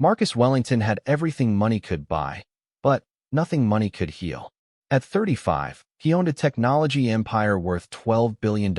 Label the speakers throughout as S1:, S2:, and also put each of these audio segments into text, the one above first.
S1: Marcus Wellington had everything money could buy, but nothing money could heal. At 35, he owned a technology empire worth $12 billion,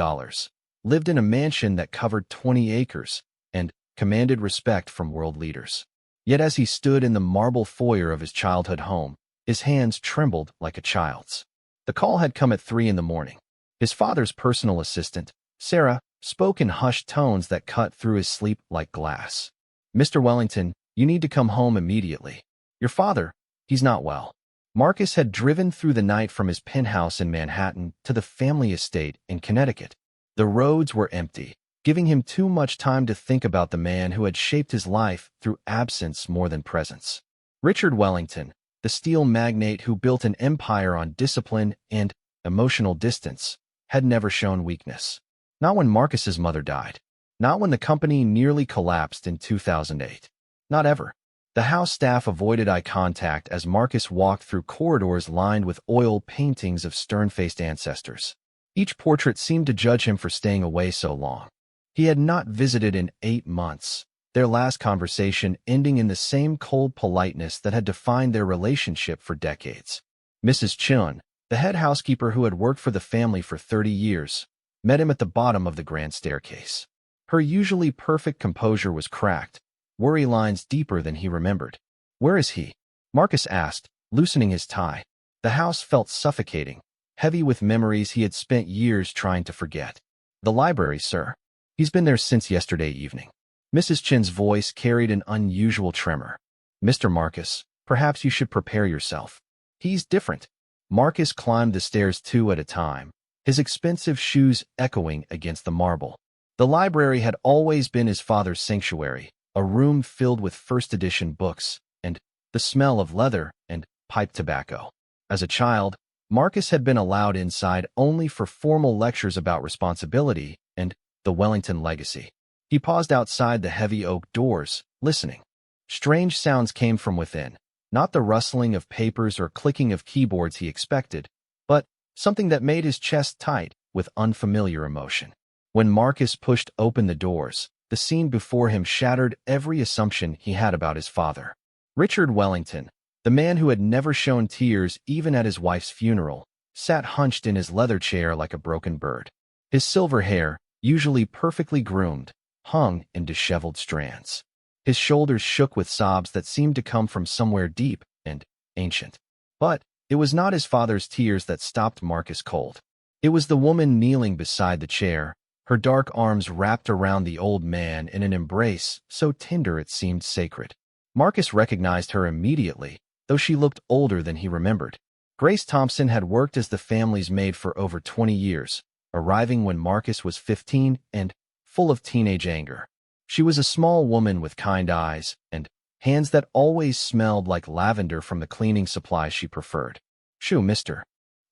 S1: lived in a mansion that covered 20 acres, and commanded respect from world leaders. Yet as he stood in the marble foyer of his childhood home, his hands trembled like a child's. The call had come at 3 in the morning. His father's personal assistant, Sarah, spoke in hushed tones that cut through his sleep like glass. "Mr. Wellington, you need to come home immediately. Your father, he's not well." Marcus had driven through the night from his penthouse in Manhattan to the family estate in Connecticut. The roads were empty, giving him too much time to think about the man who had shaped his life through absence more than presence. Richard Wellington, the steel magnate who built an empire on discipline and emotional distance, had never shown weakness. Not when Marcus's mother died. Not when the company nearly collapsed in 2008. Not ever. The house staff avoided eye contact as Marcus walked through corridors lined with oil paintings of stern-faced ancestors. Each portrait seemed to judge him for staying away so long. He had not visited in 8 months, their last conversation ending in the same cold politeness that had defined their relationship for decades. Mrs. Chun, the head housekeeper who had worked for the family for 30 years, met him at the bottom of the grand staircase. Her usually perfect composure was cracked, worry lines deeper than he remembered. "Where is he?" Marcus asked, loosening his tie. The house felt suffocating, heavy with memories he had spent years trying to forget. "The library, sir. He's been there since yesterday evening." Mrs. Chin's voice carried an unusual tremor. "Mr. Marcus, perhaps you should prepare yourself. He's different." Marcus climbed the stairs 2 at a time, his expensive shoes echoing against the marble. The library had always been his father's sanctuary, a room filled with first-edition books, and the smell of leather and pipe tobacco. As a child, Marcus had been allowed inside only for formal lectures about responsibility and the Wellington legacy. He paused outside the heavy oak doors, listening. Strange sounds came from within, not the rustling of papers or clicking of keyboards he expected, but something that made his chest tight with unfamiliar emotion. When Marcus pushed open the doors, the scene before him shattered every assumption he had about his father. Richard Wellington, the man who had never shown tears even at his wife's funeral, sat hunched in his leather chair like a broken bird. His silver hair, usually perfectly groomed, hung in disheveled strands. His shoulders shook with sobs that seemed to come from somewhere deep and ancient. But it was not his father's tears that stopped Marcus cold. It was the woman kneeling beside the chair, her dark arms wrapped around the old man in an embrace so tender it seemed sacred. Marcus recognized her immediately, though she looked older than he remembered. Grace Thompson had worked as the family's maid for over 20 years, arriving when Marcus was 15 and full of teenage anger. She was a small woman with kind eyes and hands that always smelled like lavender from the cleaning supplies she preferred. "Shoo, Mr.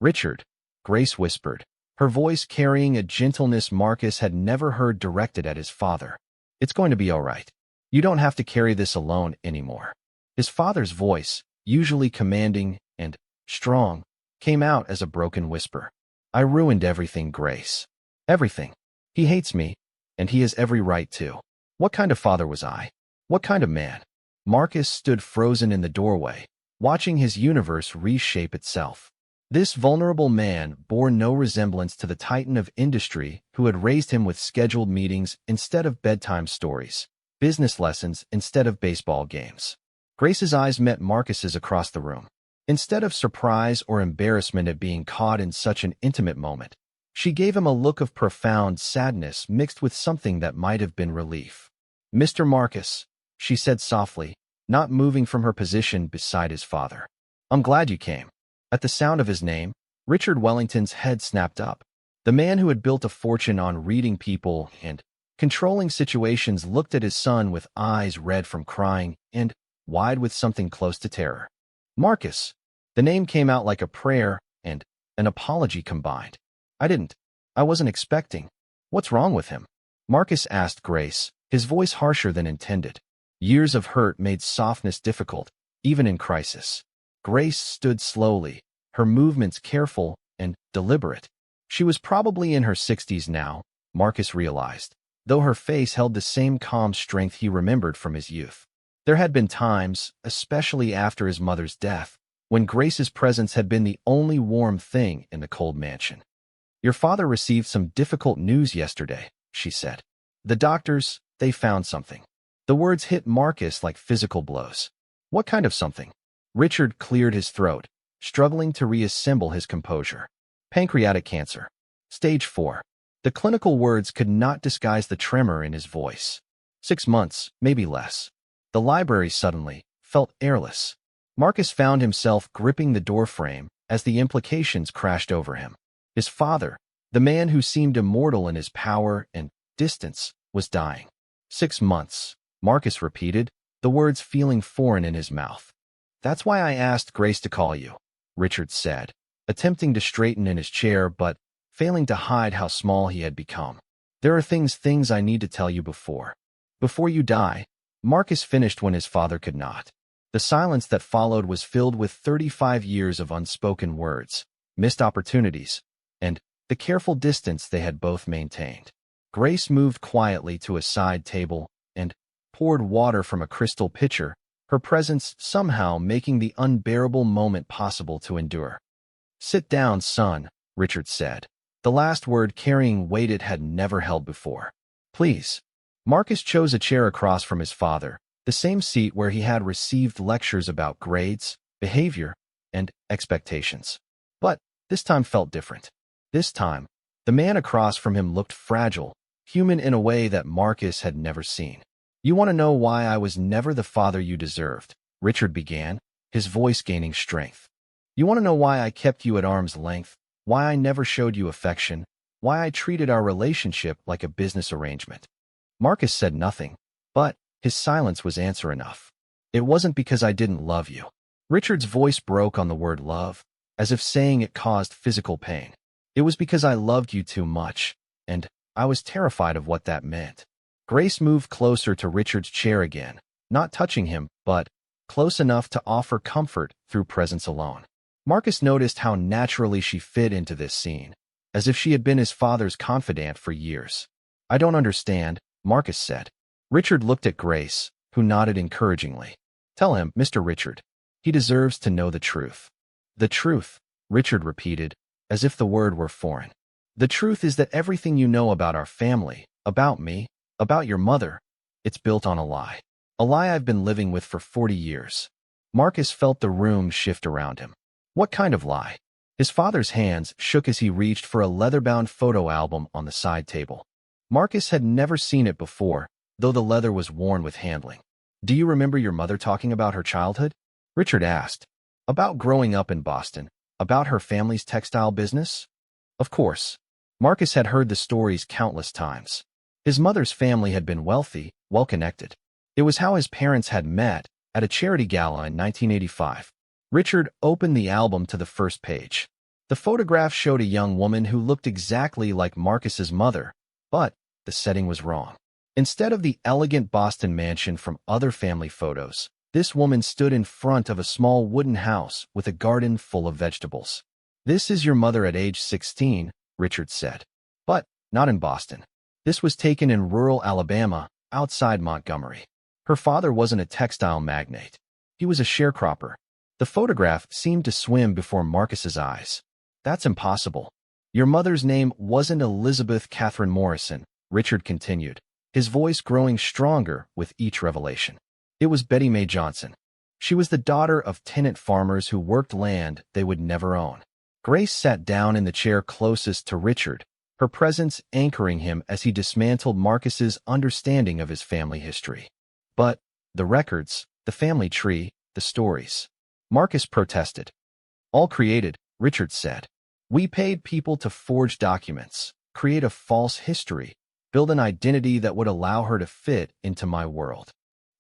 S1: Richard," Grace whispered, her voice carrying a gentleness Marcus had never heard directed at his father. "It's going to be all right. You don't have to carry this alone anymore." His father's voice, usually commanding and strong, came out as a broken whisper. "I ruined everything, Grace. Everything. He hates me, and he has every right to. What kind of father was I? What kind of man?" Marcus stood frozen in the doorway, watching his universe reshape itself. This vulnerable man bore no resemblance to the titan of industry who had raised him with scheduled meetings instead of bedtime stories, business lessons instead of baseball games. Grace's eyes met Marcus's across the room. Instead of surprise or embarrassment at being caught in such an intimate moment, she gave him a look of profound sadness mixed with something that might have been relief. "Mr. Marcus," she said softly, not moving from her position beside his father. "I'm glad you came." At the sound of his name, Richard Wellington's head snapped up. The man who had built a fortune on reading people and controlling situations looked at his son with eyes red from crying and wide with something close to terror. "Marcus." The name came out like a prayer and an apology combined. I wasn't expecting." "What's wrong with him?" Marcus asked Grace, his voice harsher than intended. Years of hurt made softness difficult, even in crisis. Grace stood slowly, her movements careful and deliberate. She was probably in her 60s now, Marcus realized, though her face held the same calm strength he remembered from his youth. There had been times, especially after his mother's death, when Grace's presence had been the only warm thing in the cold mansion. "Your father received some difficult news yesterday," she said. "The doctors, they found something." The words hit Marcus like physical blows. "What kind of something?" Richard cleared his throat, struggling to reassemble his composure. "Pancreatic cancer. Stage 4. The clinical words could not disguise the tremor in his voice. 6 months, maybe less. The library suddenly felt airless. Marcus found himself gripping the doorframe as the implications crashed over him. His father, the man who seemed immortal in his power and distance, was dying. 6 months, Marcus repeated, the words feeling foreign in his mouth. "That's why I asked Grace to call you," Richard said, attempting to straighten in his chair but failing to hide how small he had become. "There are things I need to tell you before you die." Marcus finished when his father could not. The silence that followed was filled with 35 years of unspoken words, missed opportunities, and the careful distance they had both maintained. Grace moved quietly to a side table and poured water from a crystal pitcher, her presence somehow making the unbearable moment possible to endure. "Sit down, son," Richard said, the last word carrying weight it had never held before. "Please." Marcus chose a chair across from his father, the same seat where he had received lectures about grades, behavior, and expectations. But this time felt different. This time, the man across from him looked fragile, human in a way that Marcus had never seen. "You want to know why I was never the father you deserved?" Richard began, his voice gaining strength. "You want to know why I kept you at arm's length, why I never showed you affection, why I treated our relationship like a business arrangement?" Marcus said nothing, but his silence was answer enough. "It wasn't because I didn't love you." Richard's voice broke on the word love, as if saying it caused physical pain. "It was because I loved you too much, and I was terrified of what that meant." Grace moved closer to Richard's chair again, not touching him, but close enough to offer comfort through presence alone. Marcus noticed how naturally she fit into this scene, as if she had been his father's confidant for years. "I don't understand," Marcus said. Richard looked at Grace, who nodded encouragingly. "Tell him, Mr. Richard. He deserves to know the truth." "The truth," Richard repeated, as if the word were foreign. "The truth is that everything you know about our family, about me, about your mother, it's built on a lie. A lie I've been living with for 40 years. Marcus felt the room shift around him. "What kind of lie?" His father's hands shook as he reached for a leather-bound photo album on the side table. Marcus had never seen it before, though the leather was worn with handling. "Do you remember your mother talking about her childhood?" Richard asked. "About growing up in Boston, about her family's textile business?" Of course. Marcus had heard the stories countless times. His mother's family had been wealthy, well-connected. It was how his parents had met at a charity gala in 1985. Richard opened the album to the first page. The photograph showed a young woman who looked exactly like Marcus's mother, but the setting was wrong. Instead of the elegant Boston mansion from other family photos, this woman stood in front of a small wooden house with a garden full of vegetables. "This is your mother at age 16, Richard said. "But not in Boston. This was taken in rural Alabama, outside Montgomery. Her father wasn't a textile magnate. He was a sharecropper." The photograph seemed to swim before Marcus's eyes. "That's impossible. Your mother's name wasn't Elizabeth Catherine Morrison," Richard continued, his voice growing stronger with each revelation. "It was Betty Mae Johnson. She was the daughter of tenant farmers who worked land they would never own." Grace sat down in the chair closest to Richard, her presence anchoring him as he dismantled Marcus's understanding of his family history. "But the records, the family tree, the stories," Marcus protested. "All created," Richard said. "We paid people to forge documents, create a false history, build an identity that would allow her to fit into my world."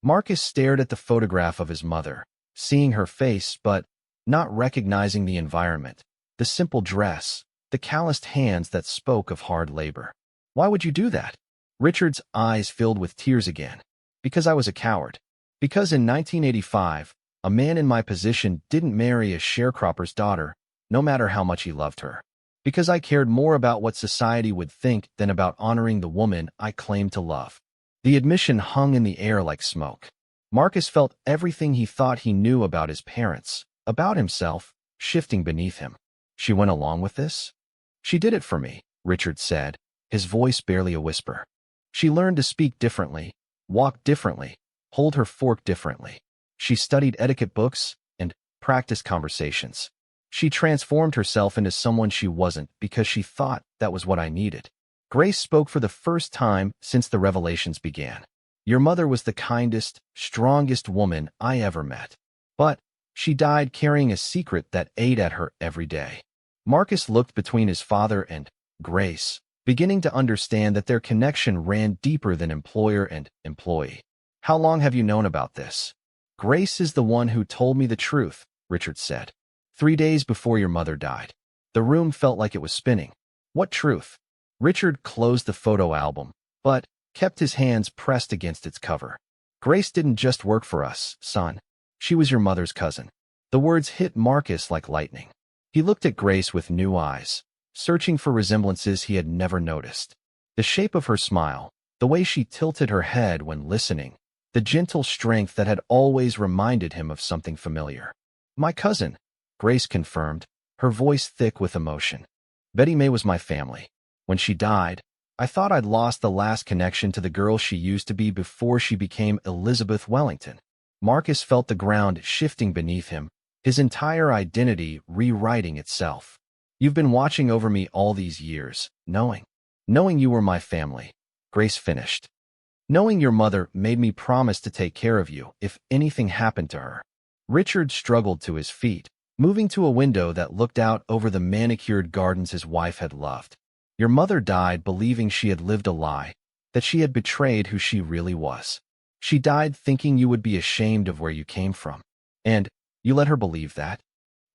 S1: Marcus stared at the photograph of his mother, seeing her face but not recognizing the environment, the simple dress, the calloused hands that spoke of hard labor. "Why would you do that?" Richard's eyes filled with tears again. "Because I was a coward. Because in 1985, a man in my position didn't marry a sharecropper's daughter, no matter how much he loved her. Because I cared more about what society would think than about honoring the woman I claimed to love." The admission hung in the air like smoke. Marcus felt everything he thought he knew about his parents, about himself, shifting beneath him. She went along with this? She did it for me, Richard said, his voice barely a whisper. She learned to speak differently, walk differently, hold her fork differently. She studied etiquette books and practiced conversations. She transformed herself into someone she wasn't because she thought that was what I needed. Grace spoke for the first time since the revelations began. Your mother was the kindest, strongest woman I ever met. But she died carrying a secret that ate at her every day. Marcus looked between his father and Grace, beginning to understand that their connection ran deeper than employer and employee. How long have you known about this? Grace is the one who told me the truth, Richard said. 3 days before your mother died. The room felt like it was spinning. What truth? Richard closed the photo album, but kept his hands pressed against its cover. Grace didn't just work for us, son. She was your mother's cousin. The words hit Marcus like lightning. He looked at Grace with new eyes, searching for resemblances he had never noticed. The shape of her smile, the way she tilted her head when listening, the gentle strength that had always reminded him of something familiar. My cousin, Grace confirmed, her voice thick with emotion. Betty May was my family. When she died, I thought I'd lost the last connection to the girl she used to be before she became Elizabeth Wellington. Marcus felt the ground shifting beneath him, his entire identity rewriting itself. You've been watching over me all these years, knowing you were my family, Grace finished. Knowing your mother made me promise to take care of you if anything happened to her. Richard struggled to his feet, moving to a window that looked out over the manicured gardens his wife had loved. Your mother died believing she had lived a lie, that she had betrayed who she really was. She died thinking you would be ashamed of where you came from. And you let her believe that?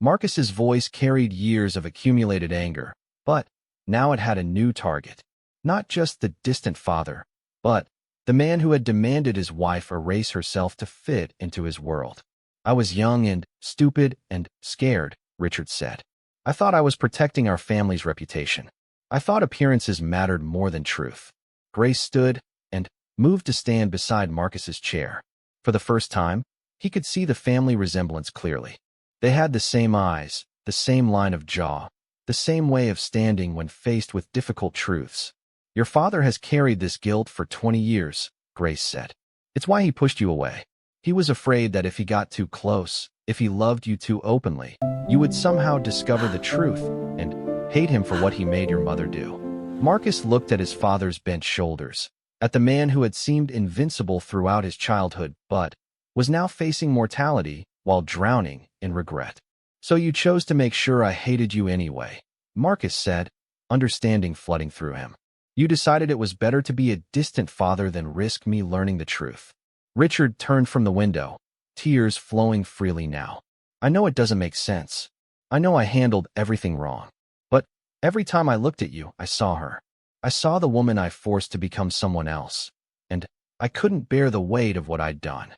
S1: Marcus's voice carried years of accumulated anger, but now it had a new target. Not just the distant father, but the man who had demanded his wife erase herself to fit into his world. I was young and stupid and scared, Richard said. I thought I was protecting our family's reputation. I thought appearances mattered more than truth. Grace stood and moved to stand beside Marcus's chair. For the first time, he could see the family resemblance clearly. They had the same eyes, the same line of jaw, the same way of standing when faced with difficult truths. Your father has carried this guilt for 20 years, Grace said. It's why he pushed you away. He was afraid that if he got too close, if he loved you too openly, you would somehow discover the truth and hate him for what he made your mother do. Marcus looked at his father's bent shoulders, at the man who had seemed invincible throughout his childhood but was now facing mortality while drowning in regret. So you chose to make sure I hated you anyway, Marcus said, understanding flooding through him. You decided it was better to be a distant father than risk me learning the truth. Richard turned from the window, tears flowing freely now. I know it doesn't make sense. I know I handled everything wrong. But every time I looked at you, I saw her. I saw the woman I forced to become someone else. And I couldn't bear the weight of what I'd done.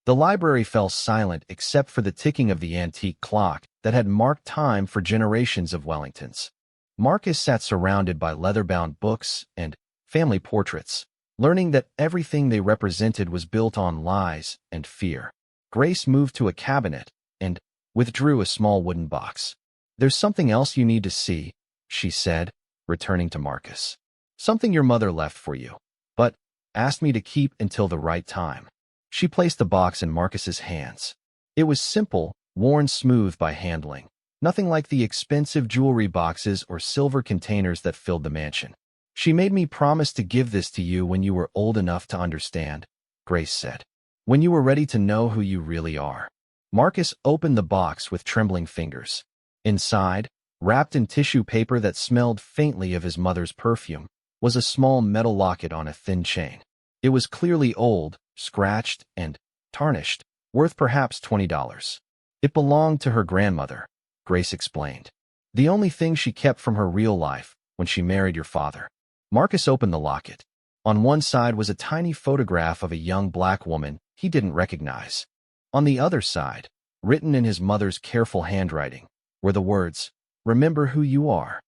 S1: The library fell silent except for the ticking of the antique clock that had marked time for generations of Wellingtons. Marcus sat surrounded by leather-bound books and family portraits, learning that everything they represented was built on lies and fear. Grace moved to a cabinet and withdrew a small wooden box. There's something else you need to see, she said, returning to Marcus. Something your mother left for you, but asked me to keep until the right time. She placed the box in Marcus's hands. It was simple, worn smooth by handling. Nothing like the expensive jewelry boxes or silver containers that filled the mansion. She made me promise to give this to you when you were old enough to understand, Grace said. When you were ready to know who you really are. Marcus opened the box with trembling fingers. Inside, wrapped in tissue paper that smelled faintly of his mother's perfume, was a small metal locket on a thin chain. It was clearly old, scratched, and tarnished, worth perhaps $20. It belonged to her grandmother, Grace explained. The only thing she kept from her real life when she married your father. Marcus opened the locket. On one side was a tiny photograph of a young black woman he didn't recognize. On the other side, written in his mother's careful handwriting, were the words, "Remember who you are."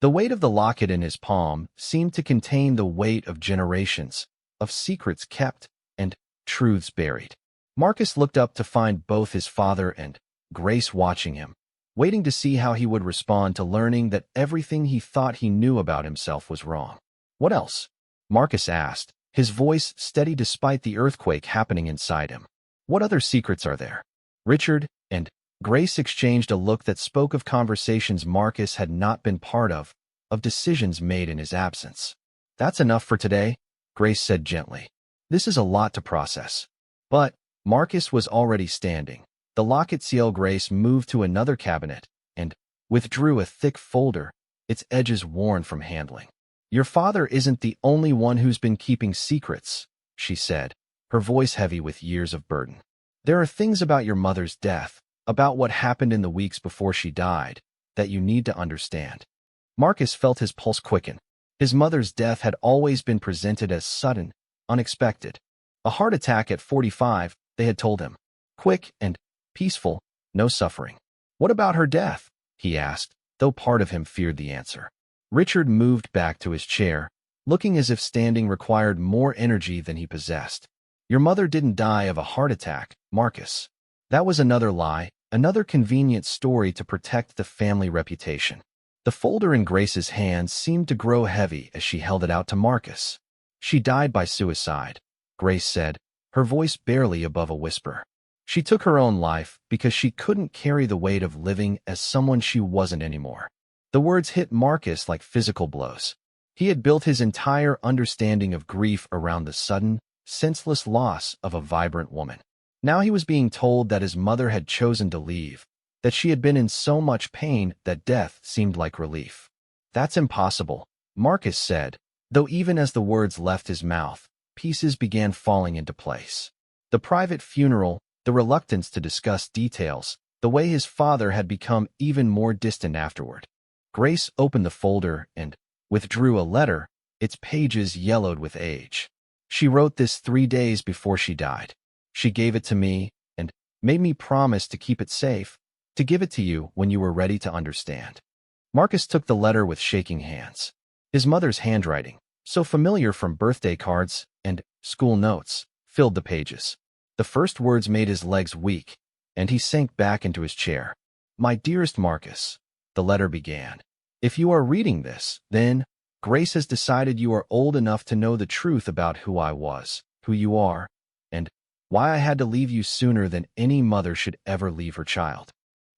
S1: The weight of the locket in his palm seemed to contain the weight of generations, of secrets kept and truths buried. Marcus looked up to find both his father and Grace watching him, waiting to see how he would respond to learning that everything he thought he knew about himself was wrong. "What else?" Marcus asked, his voice steady despite the earthquake happening inside him. "What other secrets are there?" Richard and Grace exchanged a look that spoke of conversations Marcus had not been part of decisions made in his absence. "That's enough for today," Grace said gently. "This is a lot to process." But Marcus was already standing. The locket seal. Grace moved to another cabinet and withdrew a thick folder, its edges worn from handling. "Your father isn't the only one who's been keeping secrets," she said, her voice heavy with years of burden. "There are things about your mother's death, about what happened in the weeks before she died, that you need to understand." Marcus felt his pulse quicken. His mother's death had always been presented as sudden, unexpected. A heart attack at 45, they had told him. Quick and peaceful, no suffering. "What about her death?" he asked, though part of him feared the answer. Richard moved back to his chair, looking as if standing required more energy than he possessed. "Your mother didn't die of a heart attack, Marcus. That was another lie, another convenient story to protect the family reputation." The folder in Grace's hands seemed to grow heavy as she held it out to Marcus. "She died by suicide," Grace said, her voice barely above a whisper. "She took her own life because she couldn't carry the weight of living as someone she wasn't anymore." The words hit Marcus like physical blows. He had built his entire understanding of grief around the sudden, senseless loss of a vibrant woman. Now he was being told that his mother had chosen to leave, that she had been in so much pain that death seemed like relief. "That's impossible," Marcus said, though even as the words left his mouth, pieces began falling into place. The private funeral, the reluctance to discuss details, the way his father had become even more distant afterward. Grace opened the folder and withdrew a letter, its pages yellowed with age. "She wrote this 3 days before she died. She gave it to me and made me promise to keep it safe, to give it to you when you were ready to understand." Marcus took the letter with shaking hands. His mother's handwriting, so familiar from birthday cards and school notes, filled the pages. The first words made his legs weak, and he sank back into his chair. "My dearest Marcus," the letter began. "If you are reading this, then Grace has decided you are old enough to know the truth about who I was, who you are, and why I had to leave you sooner than any mother should ever leave her child."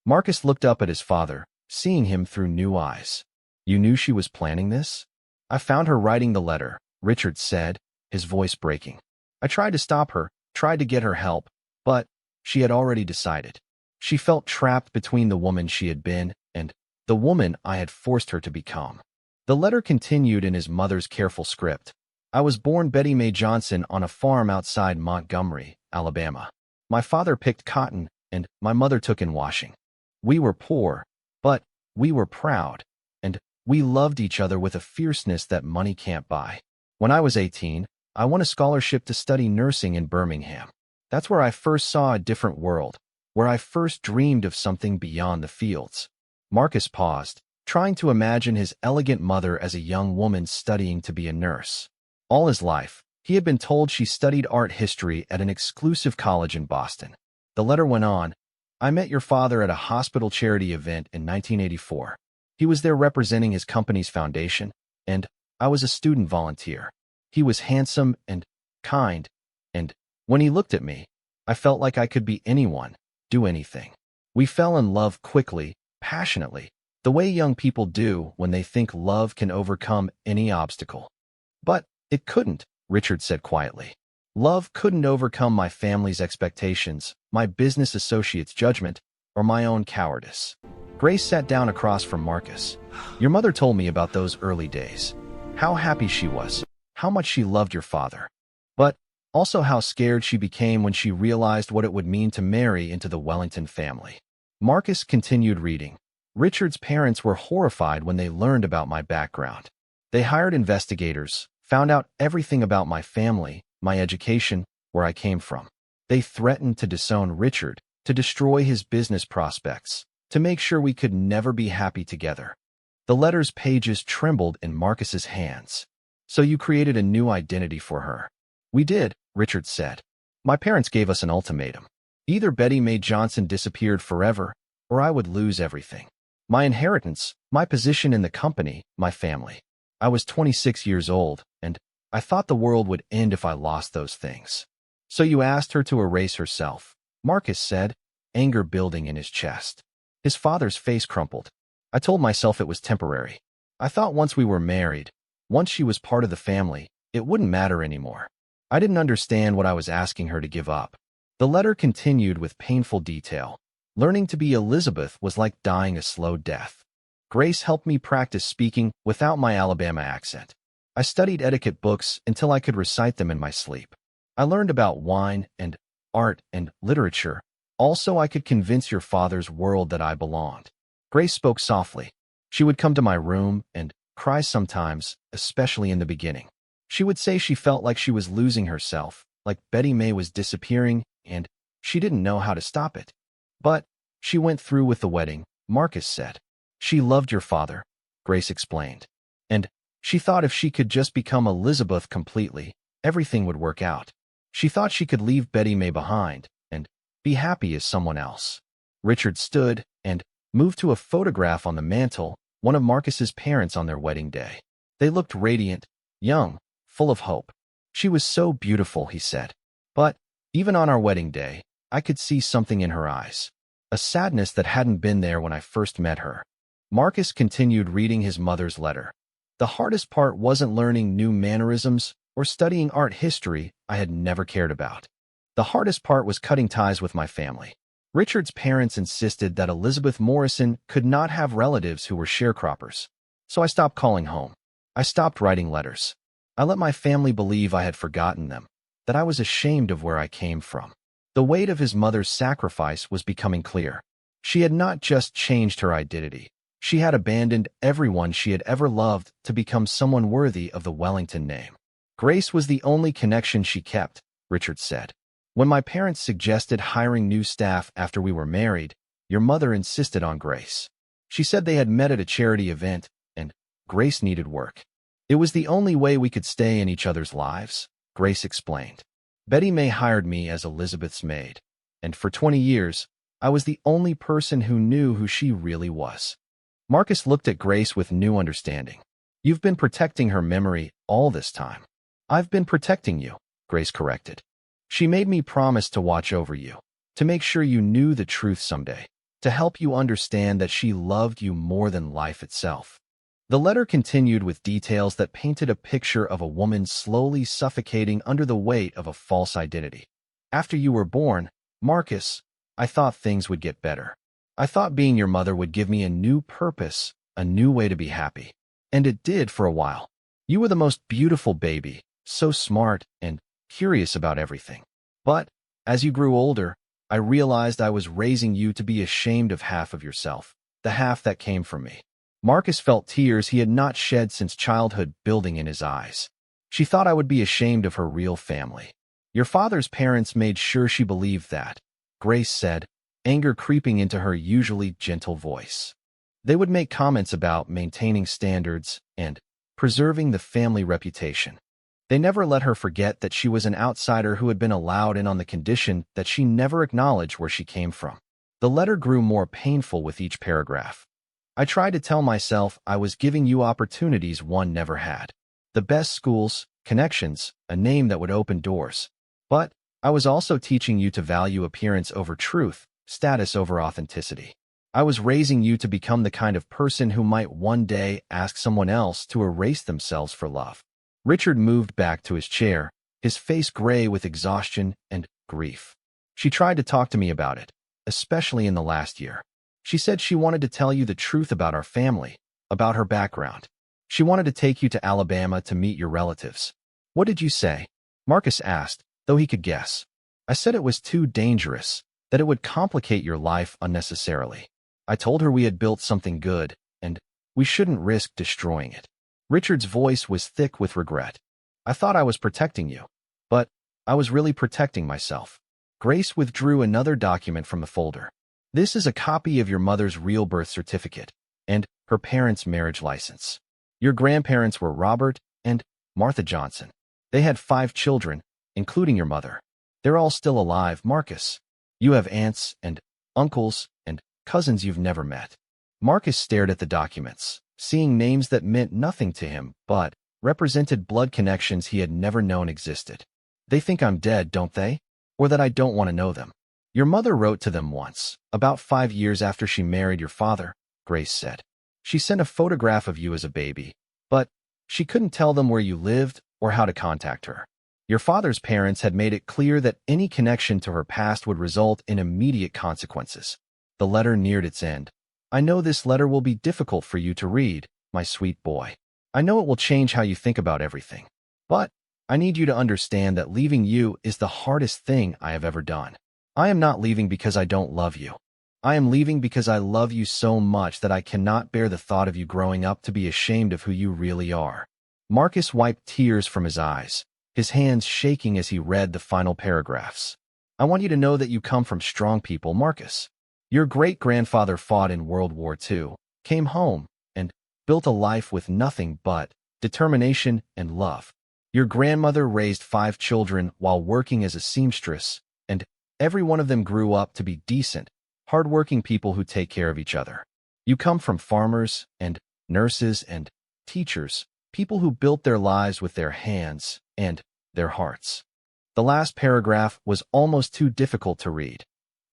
S1: Marcus looked up at his father, seeing him through new eyes. "You knew she was planning this?" "I found her writing the letter," Richard said, his voice breaking. "I tried to stop her, tried to get her help, but she had already decided. She felt trapped between the woman she had been and the woman I had forced her to become." The letter continued in his mother's careful script. "I was born Betty Mae Johnson on a farm outside Montgomery, Alabama. My father picked cotton, and my mother took in washing. We were poor, but we were proud, and we loved each other with a fierceness that money can't buy. When I was 18, I won a scholarship to study nursing in Birmingham. That's where I first saw a different world, where I first dreamed of something beyond the fields." Marcus paused, trying to imagine his elegant mother as a young woman studying to be a nurse. All his life, he had been told she studied art history at an exclusive college in Boston. The letter went on, "I met your father at a hospital charity event in 1984. He was there representing his company's foundation, and I was a student volunteer. He was handsome and kind, and when he looked at me, I felt like I could be anyone, do anything. We fell in love quickly, passionately, the way young people do when they think love can overcome any obstacle. But it couldn't," Richard said quietly. "Love couldn't overcome my family's expectations, my business associates' judgment, or my own cowardice." Grace sat down across from Marcus. "Your mother told me about those early days. How happy she was, how much she loved your father. But also how scared she became when she realized what it would mean to marry into the Wellington family." Marcus continued reading. "Richard's parents were horrified when they learned about my background. They hired investigators, found out everything about my family, my education, where I came from. They threatened to disown Richard, to destroy his business prospects, to make sure we could never be happy together." The letter's pages trembled in Marcus's hands. "So you created a new identity for her." "We did," Richard said. My parents gave us an ultimatum. Either Betty Mae Johnson disappeared forever, or I would lose everything. My inheritance, my position in the company, my family. I was 26 years old, and I thought the world would end if I lost those things. So you asked her to erase herself, Marcus said, anger building in his chest. His father's face crumpled. I told myself it was temporary. I thought once we were married, once she was part of the family, it wouldn't matter anymore. I didn't understand what I was asking her to give up. The letter continued with painful detail. Learning to be Elizabeth was like dying a slow death. Grace helped me practice speaking without my Alabama accent. I studied etiquette books until I could recite them in my sleep. I learned about wine and art and literature. Also, I could convince your father's world that I belonged. Grace spoke softly. She would come to my room and cry sometimes, especially in the beginning. She would say she felt like she was losing herself, like Betty Mae was disappearing, and she didn't know how to stop it. But she went through with the wedding, Marcus said. She loved your father, Grace explained. And she thought if she could just become Elizabeth completely, everything would work out. She thought she could leave Betty Mae behind and be happy as someone else. Richard stood and moved to a photograph on the mantel, one of Marcus's parents on their wedding day. They looked radiant, young, full of hope. She was so beautiful, he said. But even on our wedding day, I could see something in her eyes, a sadness that hadn't been there when I first met her. Marcus continued reading his mother's letter. The hardest part wasn't learning new mannerisms or studying art history I had never cared about. The hardest part was cutting ties with my family. Richard's parents insisted that Elizabeth Morrison could not have relatives who were sharecroppers. So I stopped calling home. I stopped writing letters. I let my family believe I had forgotten them, that I was ashamed of where I came from. The weight of his mother's sacrifice was becoming clear. She had not just changed her identity. She had abandoned everyone she had ever loved to become someone worthy of the Wellington name. Grace was the only connection she kept, Richard said. When my parents suggested hiring new staff after we were married, your mother insisted on Grace. She said they had met at a charity event, and Grace needed work. It was the only way we could stay in each other's lives, Grace explained. Betty Mae hired me as Elizabeth's maid, and for 20 years, I was the only person who knew who she really was. Marcus looked at Grace with new understanding. You've been protecting her memory all this time. I've been protecting you, Grace corrected. She made me promise to watch over you, to make sure you knew the truth someday, to help you understand that she loved you more than life itself. The letter continued with details that painted a picture of a woman slowly suffocating under the weight of a false identity. After you were born, Marcus, I thought things would get better. I thought being your mother would give me a new purpose, a new way to be happy. And it did for a while. You were the most beautiful baby, so smart and curious about everything. But as you grew older, I realized I was raising you to be ashamed of half of yourself, the half that came from me. Marcus felt tears he had not shed since childhood building in his eyes. She thought I would be ashamed of her real family. Your father's parents made sure she believed that, Grace said, anger creeping into her usually gentle voice. They would make comments about maintaining standards and preserving the family reputation. They never let her forget that she was an outsider who had been allowed in on the condition that she never acknowledged where she came from. The letter grew more painful with each paragraph. I tried to tell myself I was giving you opportunities one never had. The best schools, connections, a name that would open doors. But I was also teaching you to value appearance over truth, status over authenticity. I was raising you to become the kind of person who might one day ask someone else to erase themselves for love. Richard moved back to his chair, his face gray with exhaustion and grief. She tried to talk to me about it, especially in the last year. She said she wanted to tell you the truth about our family, about her background. She wanted to take you to Alabama to meet your relatives. What did you say? Marcus asked, though he could guess. I said it was too dangerous, that it would complicate your life unnecessarily. I told her we had built something good, and we shouldn't risk destroying it. Richard's voice was thick with regret. I thought I was protecting you, but I was really protecting myself. Grace withdrew another document from the folder. This is a copy of your mother's real birth certificate and her parents' marriage license. Your grandparents were Robert and Martha Johnson. They had 5 children, including your mother. They're all still alive, Marcus. You have aunts and uncles and cousins you've never met. Marcus stared at the documents, seeing names that meant nothing to him but represented blood connections he had never known existed. They think I'm dead, don't they? Or that I don't want to know them. Your mother wrote to them once, about 5 years after she married your father, Grace said. She sent a photograph of you as a baby, but she couldn't tell them where you lived or how to contact her. Your father's parents had made it clear that any connection to her past would result in immediate consequences. The letter neared its end. I know this letter will be difficult for you to read, my sweet boy. I know it will change how you think about everything. But I need you to understand that leaving you is the hardest thing I have ever done. I am not leaving because I don't love you. I am leaving because I love you so much that I cannot bear the thought of you growing up to be ashamed of who you really are. Marcus wiped tears from his eyes, his hands shaking as he read the final paragraphs. I want you to know that you come from strong people, Marcus. Your great-grandfather fought in World War II, came home, and built a life with nothing but determination and love. Your grandmother raised 5 children while working as a seamstress, and every one of them grew up to be decent, hard-working people who take care of each other. You come from farmers and nurses and teachers, people who built their lives with their hands and their hearts. The last paragraph was almost too difficult to read.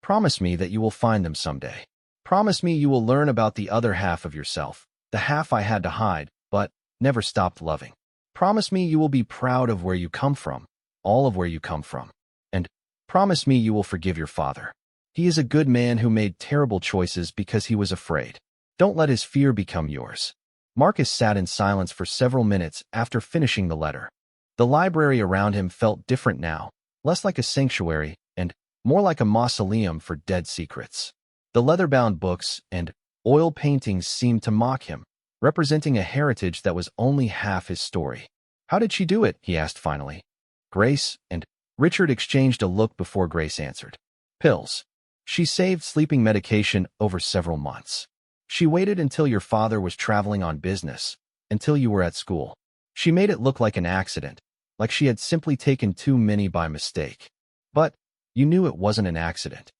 S1: Promise me that you will find them someday. Promise me you will learn about the other half of yourself, the half I had to hide, but never stopped loving. Promise me you will be proud of where you come from, all of where you come from. And promise me you will forgive your father. He is a good man who made terrible choices because he was afraid. Don't let his fear become yours. Marcus sat in silence for several minutes after finishing the letter. The library around him felt different now, less like a sanctuary and more like a mausoleum for dead secrets. The leather-bound books and oil paintings seemed to mock him, representing a heritage that was only half his story. How did she do it? He asked finally. Grace and Richard exchanged a look before Grace answered. Pills. She saved sleeping medication over several months. She waited until your father was traveling on business, until you were at school. She made it look like an accident, like she had simply taken too many by mistake. But you knew it wasn't an accident.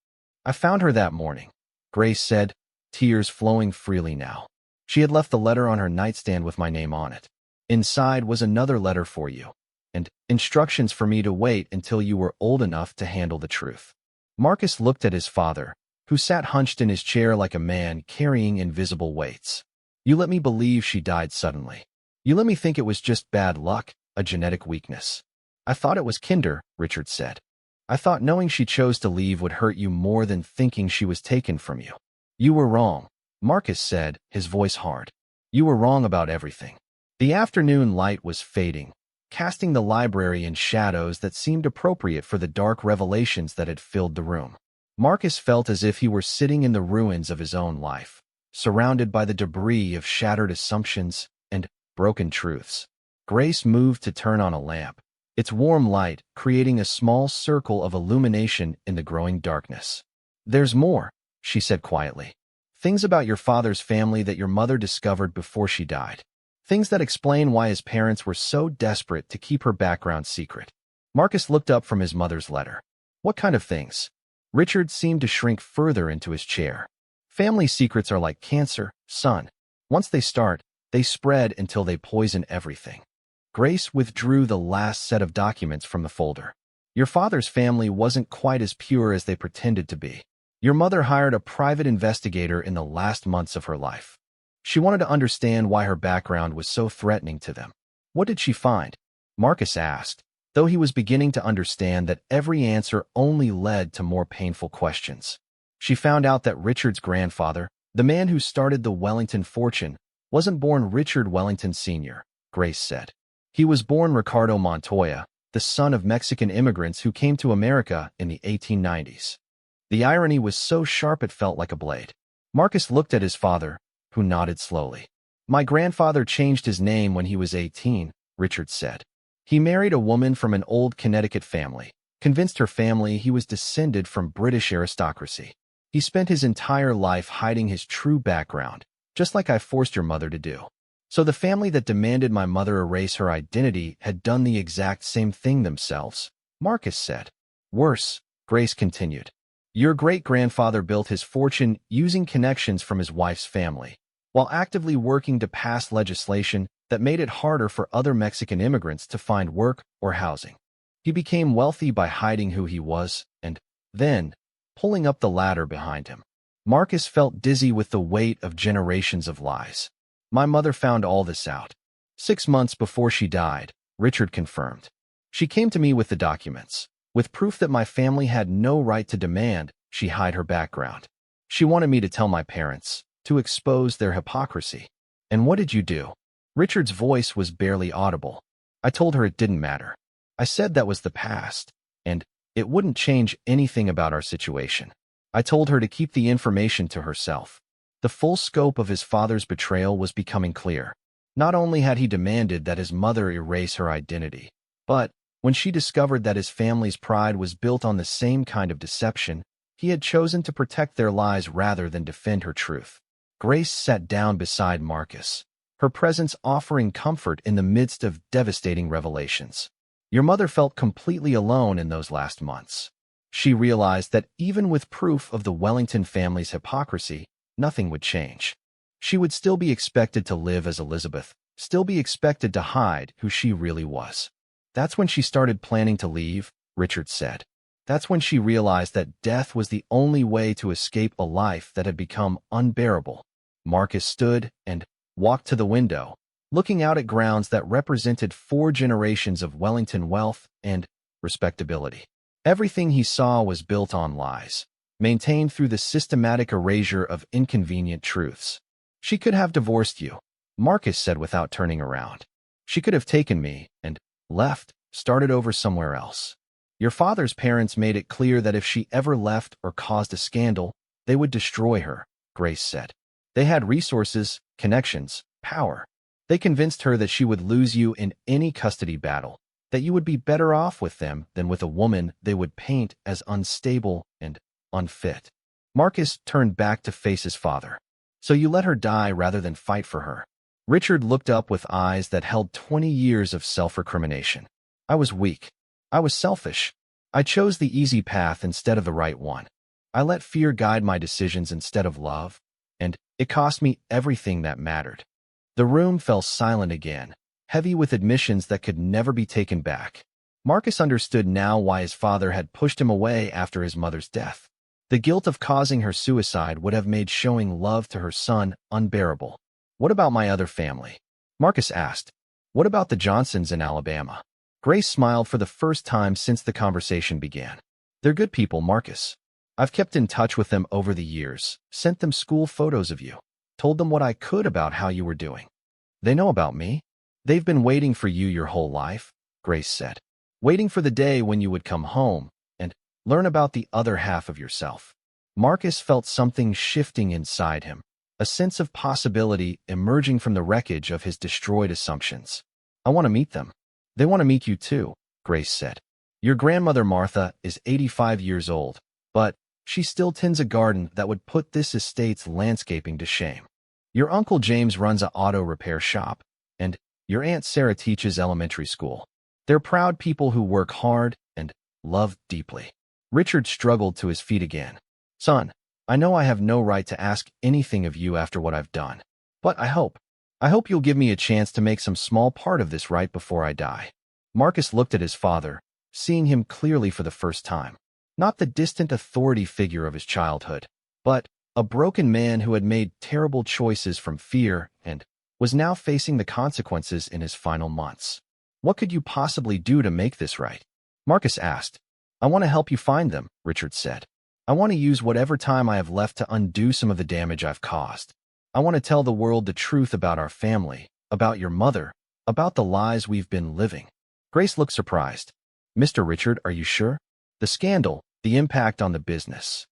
S1: I found her that morning, Grace said, tears flowing freely now. She had left the letter on her nightstand with my name on it. Inside was another letter for you, and instructions for me to wait until you were old enough to handle the truth. Marcus looked at his father, who sat hunched in his chair like a man carrying invisible weights. You let me believe she died suddenly. You let me think it was just bad luck, a genetic weakness. I thought it was kinder, Richard said. I thought knowing she chose to leave would hurt you more than thinking she was taken from you. You were wrong, Marcus said, his voice hard. You were wrong about everything. The afternoon light was fading, casting the library in shadows that seemed appropriate for the dark revelations that had filled the room. Marcus felt as if he were sitting in the ruins of his own life, surrounded by the debris of shattered assumptions and broken truths. Grace moved to turn on a lamp, its warm light creating a small circle of illumination in the growing darkness. There's more, she said quietly. Things about your father's family that your mother discovered before she died. Things that explain why his parents were so desperate to keep her background secret. Marcus looked up from his mother's letter. What kind of things? Richard seemed to shrink further into his chair. Family secrets are like cancer, son. Once they start, they spread until they poison everything. Grace withdrew the last set of documents from the folder. Your father's family wasn't quite as pure as they pretended to be. Your mother hired a private investigator in the last months of her life. She wanted to understand why her background was so threatening to them. What did she find? Marcus asked, though he was beginning to understand that every answer only led to more painful questions. She found out that Richard's grandfather, the man who started the Wellington fortune, wasn't born Richard Wellington Sr., Grace said. He was born Ricardo Montoya, the son of Mexican immigrants who came to America in the 1890s. The irony was so sharp it felt like a blade. Marcus looked at his father, who nodded slowly. My grandfather changed his name when he was 18, Richard said. He married a woman from an old Connecticut family, convinced her family he was descended from British aristocracy. He spent his entire life hiding his true background, just like I forced your mother to do. So the family that demanded my mother erase her identity had done the exact same thing themselves, Marcus said. Worse, Grace continued. Your great-grandfather built his fortune using connections from his wife's family, while actively working to pass legislation that made it harder for other Mexican immigrants to find work or housing. He became wealthy by hiding who he was and, then, pulling up the ladder behind him. Marcus felt dizzy with the weight of generations of lies. My mother found all this out. 6 months before she died, Richard confirmed. She came to me with the documents, with proof that my family had no right to demand she hide her background. She wanted me to tell my parents, to expose their hypocrisy. And what did you do? Richard's voice was barely audible. I told her it didn't matter. I said that was the past, and it wouldn't change anything about our situation. I told her to keep the information to herself. The full scope of his father's betrayal was becoming clear. Not only had he demanded that his mother erase her identity, but when she discovered that his family's pride was built on the same kind of deception, he had chosen to protect their lies rather than defend her truth. Grace sat down beside Marcus, her presence offering comfort in the midst of devastating revelations. Your mother felt completely alone in those last months. She realized that even with proof of the Wellington family's hypocrisy, nothing would change. She would still be expected to live as Elizabeth, still be expected to hide who she really was. That's when she started planning to leave, Richard said. That's when she realized that death was the only way to escape a life that had become unbearable. Marcus stood and walked to the window, looking out at grounds that represented 4 generations of Wellington wealth and respectability. Everything he saw was built on lies, maintained through the systematic erasure of inconvenient truths. She could have divorced you, Marcus said without turning around. She could have taken me and left, started over somewhere else. Your father's parents made it clear that if she ever left or caused a scandal, they would destroy her, Grace said. They had resources, connections, power. They convinced her that she would lose you in any custody battle, that you would be better off with them than with a woman they would paint as unstable and unfit. Marcus turned back to face his father. So you let her die rather than fight for her. Richard looked up with eyes that held 20 years of self-recrimination. I was weak. I was selfish. I chose the easy path instead of the right one. I let fear guide my decisions instead of love, and it cost me everything that mattered. The room fell silent again, heavy with admissions that could never be taken back. Marcus understood now why his father had pushed him away after his mother's death. The guilt of causing her suicide would have made showing love to her son unbearable. What about my other family? Marcus asked. What about the Johnsons in Alabama? Grace smiled for the first time since the conversation began. They're good people, Marcus. I've kept in touch with them over the years, sent them school photos of you, told them what I could about how you were doing. They know about me. They've been waiting for you your whole life, Grace said. Waiting for the day when you would come home and learn about the other half of yourself. Marcus felt something shifting inside him, a sense of possibility emerging from the wreckage of his destroyed assumptions. I want to meet them. They want to meet you too, Grace said. Your grandmother Martha is 85 years old, but she still tends a garden that would put this estate's landscaping to shame. Your Uncle James runs a auto repair shop, and your Aunt Sarah teaches elementary school. They're proud people who work hard and love deeply. Richard struggled to his feet again. Son, I know I have no right to ask anything of you after what I've done, but I hope you'll give me a chance to make some small part of this right before I die. Marcus looked at his father, seeing him clearly for the first time. Not the distant authority figure of his childhood, but a broken man who had made terrible choices from fear and was now facing the consequences in his final months. What could you possibly do to make this right? Marcus asked. I want to help you find them, Richard said. I want to use whatever time I have left to undo some of the damage I've caused. I want to tell the world the truth about our family, about your mother, about the lies we've been living. Grace looked surprised. Mr. Richard, are you sure? The scandal, the impact on the business.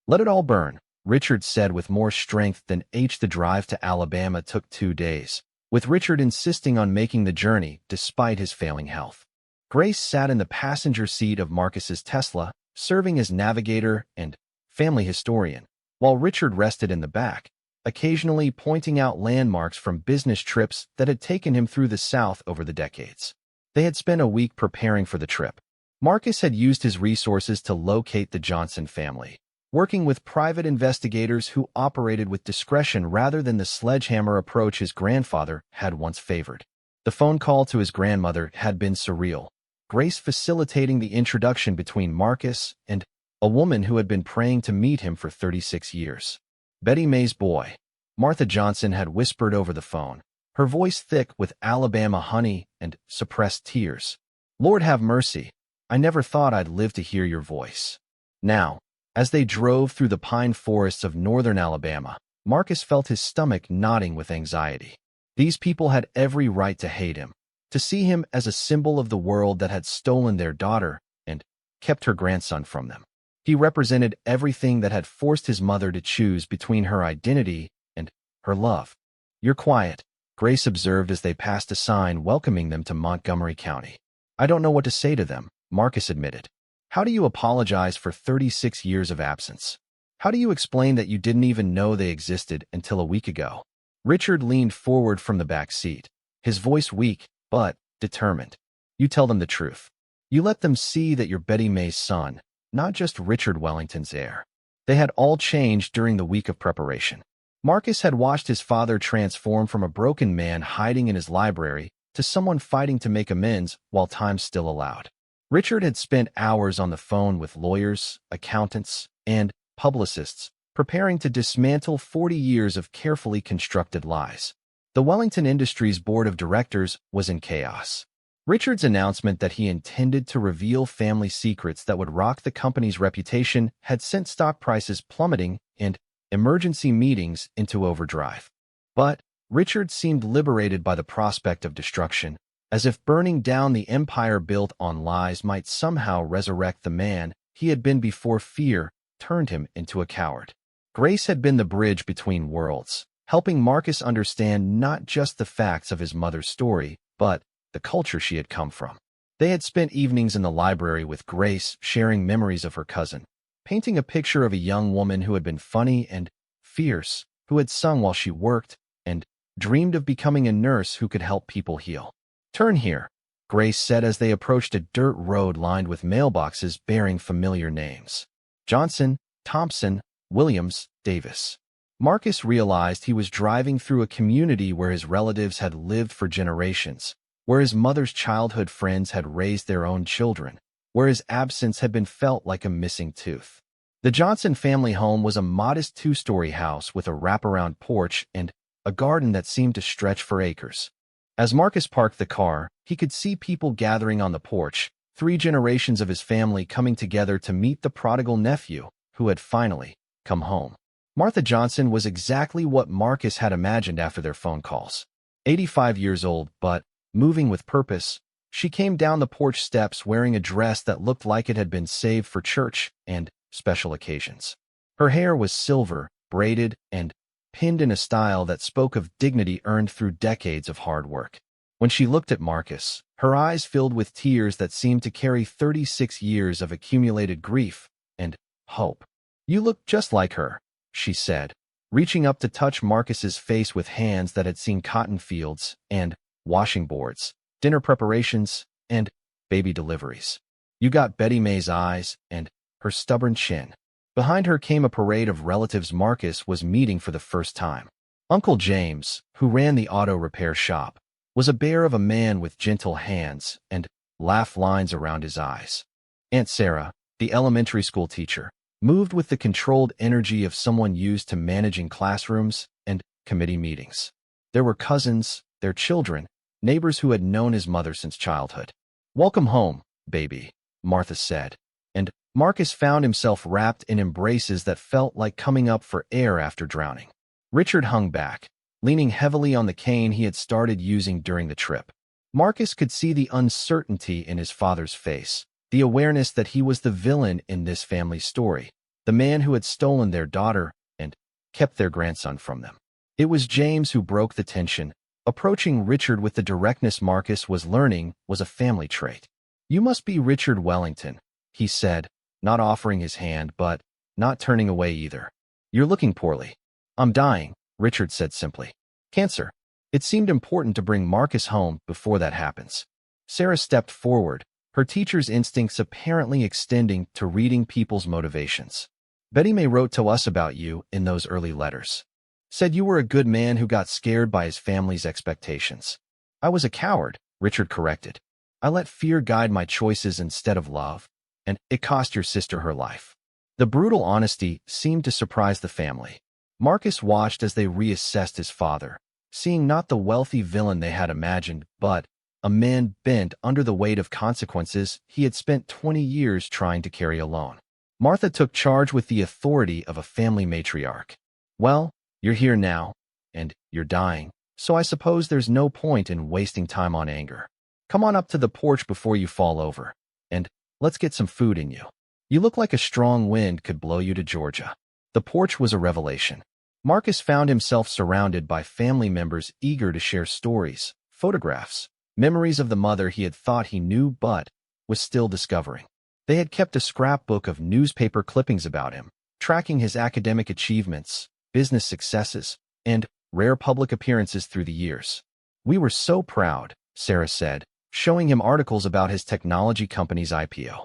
S1: Let it all burn, Richard said with more strength than the drive to Alabama took 2 days, with Richard insisting on making the journey despite his failing health. Grace sat in the passenger seat of Marcus's Tesla, serving as navigator and family historian, while Richard rested in the back, occasionally pointing out landmarks from business trips that had taken him through the South over the decades. They had spent a week preparing for the trip. Marcus had used his resources to locate the Johnson family, working with private investigators who operated with discretion rather than the sledgehammer approach his grandfather had once favored. The phone call to his grandmother had been surreal, Grace facilitating the introduction between Marcus and a woman who had been praying to meet him for 36 years. Betty May's boy, Martha Johnson had whispered over the phone, her voice thick with Alabama honey and suppressed tears. Lord have mercy, I never thought I'd live to hear your voice. Now, as they drove through the pine forests of northern Alabama, Marcus felt his stomach knotting with anxiety. These people had every right to hate him, to see him as a symbol of the world that had stolen their daughter and kept her grandson from them. He represented everything that had forced his mother to choose between her identity and her love. You're quiet, Grace observed as they passed a sign welcoming them to Montgomery County. I don't know what to say to them, Marcus admitted. How do you apologize for 36 years of absence? How do you explain that you didn't even know they existed until a week ago? Richard leaned forward from the back seat, his voice weak, but determined. You tell them the truth. You let them see that you're Betty May's son, not just Richard Wellington's heir. They had all changed during the week of preparation. Marcus had watched his father transform from a broken man hiding in his library to someone fighting to make amends while time still allowed. Richard had spent hours on the phone with lawyers, accountants, and publicists, preparing to dismantle 40 years of carefully constructed lies. The Wellington Industries Board of Directors was in chaos. Richard's announcement that he intended to reveal family secrets that would rock the company's reputation had sent stock prices plummeting and emergency meetings into overdrive. But Richard seemed liberated by the prospect of destruction, as if burning down the empire built on lies might somehow resurrect the man he had been before fear turned him into a coward. Grace had been the bridge between worlds, helping Marcus understand not just the facts of his mother's story, but the culture she had come from. They had spent evenings in the library with Grace, sharing memories of her cousin, painting a picture of a young woman who had been funny and fierce, who had sung while she worked, and dreamed of becoming a nurse who could help people heal. Turn here, Grace said as they approached a dirt road lined with mailboxes bearing familiar names. Johnson, Thompson, Williams, Davis. Marcus realized he was driving through a community where his relatives had lived for generations, where his mother's childhood friends had raised their own children, where his absence had been felt like a missing tooth. The Johnson family home was a modest two-story house with a wraparound porch and a garden that seemed to stretch for acres. As Marcus parked the car, he could see people gathering on the porch, 3 generations of his family coming together to meet the prodigal nephew, who had finally come home. Martha Johnson was exactly what Marcus had imagined after their phone calls. 85 years old, but moving with purpose, she came down the porch steps wearing a dress that looked like it had been saved for church and special occasions. Her hair was silver, braided, and pinned in a style that spoke of dignity earned through decades of hard work. When she looked at Marcus, her eyes filled with tears that seemed to carry 36 years of accumulated grief and hope. You look just like her, she said, reaching up to touch Marcus's face with hands that had seen cotton fields and washing boards, dinner preparations, and baby deliveries. You got Betty May's eyes and her stubborn chin. Behind her came a parade of relatives Marcus was meeting for the first time. Uncle James, who ran the auto repair shop, was a bear of a man with gentle hands and laugh lines around his eyes. Aunt Sarah, the elementary school teacher, moved with the controlled energy of someone used to managing classrooms and committee meetings. There were cousins, their children, neighbors who had known his mother since childhood. Welcome home, baby, Martha said, and Marcus found himself wrapped in embraces that felt like coming up for air after drowning. Richard hung back, leaning heavily on the cane he had started using during the trip. Marcus could see the uncertainty in his father's face, the awareness that he was the villain in this family story, the man who had stolen their daughter and kept their grandson from them. It was James who broke the tension, approaching Richard with the directness Marcus was learning was a family trait. You must be Richard Wellington, he said, not offering his hand but not turning away either. You're looking poorly. I'm dying, Richard said simply. Cancer. It seemed important to bring Marcus home before that happens. Sarah stepped forward, her teacher's instincts apparently extending to reading people's motivations. Betty May wrote to us about you in those early letters. Said you were a good man who got scared by his family's expectations. I was a coward, Richard corrected. I let fear guide my choices instead of love, and it cost your sister her life. The brutal honesty seemed to surprise the family. Marcus watched as they reassessed his father, seeing not the wealthy villain they had imagined, but a man bent under the weight of consequences he had spent 20 years trying to carry alone. Martha took charge with the authority of a family matriarch. Well, you're here now, and you're dying, so I suppose there's no point in wasting time on anger. Come on up to the porch before you fall over, and let's get some food in you. You look like a strong wind could blow you to Georgia. The porch was a revelation. Marcus found himself surrounded by family members eager to share stories, photographs, memories of the mother he had thought he knew but was still discovering. They had kept a scrapbook of newspaper clippings about him, tracking his academic achievements, business successes, and rare public appearances through the years. We were so proud, Sarah said, showing him articles about his technology company's IPO.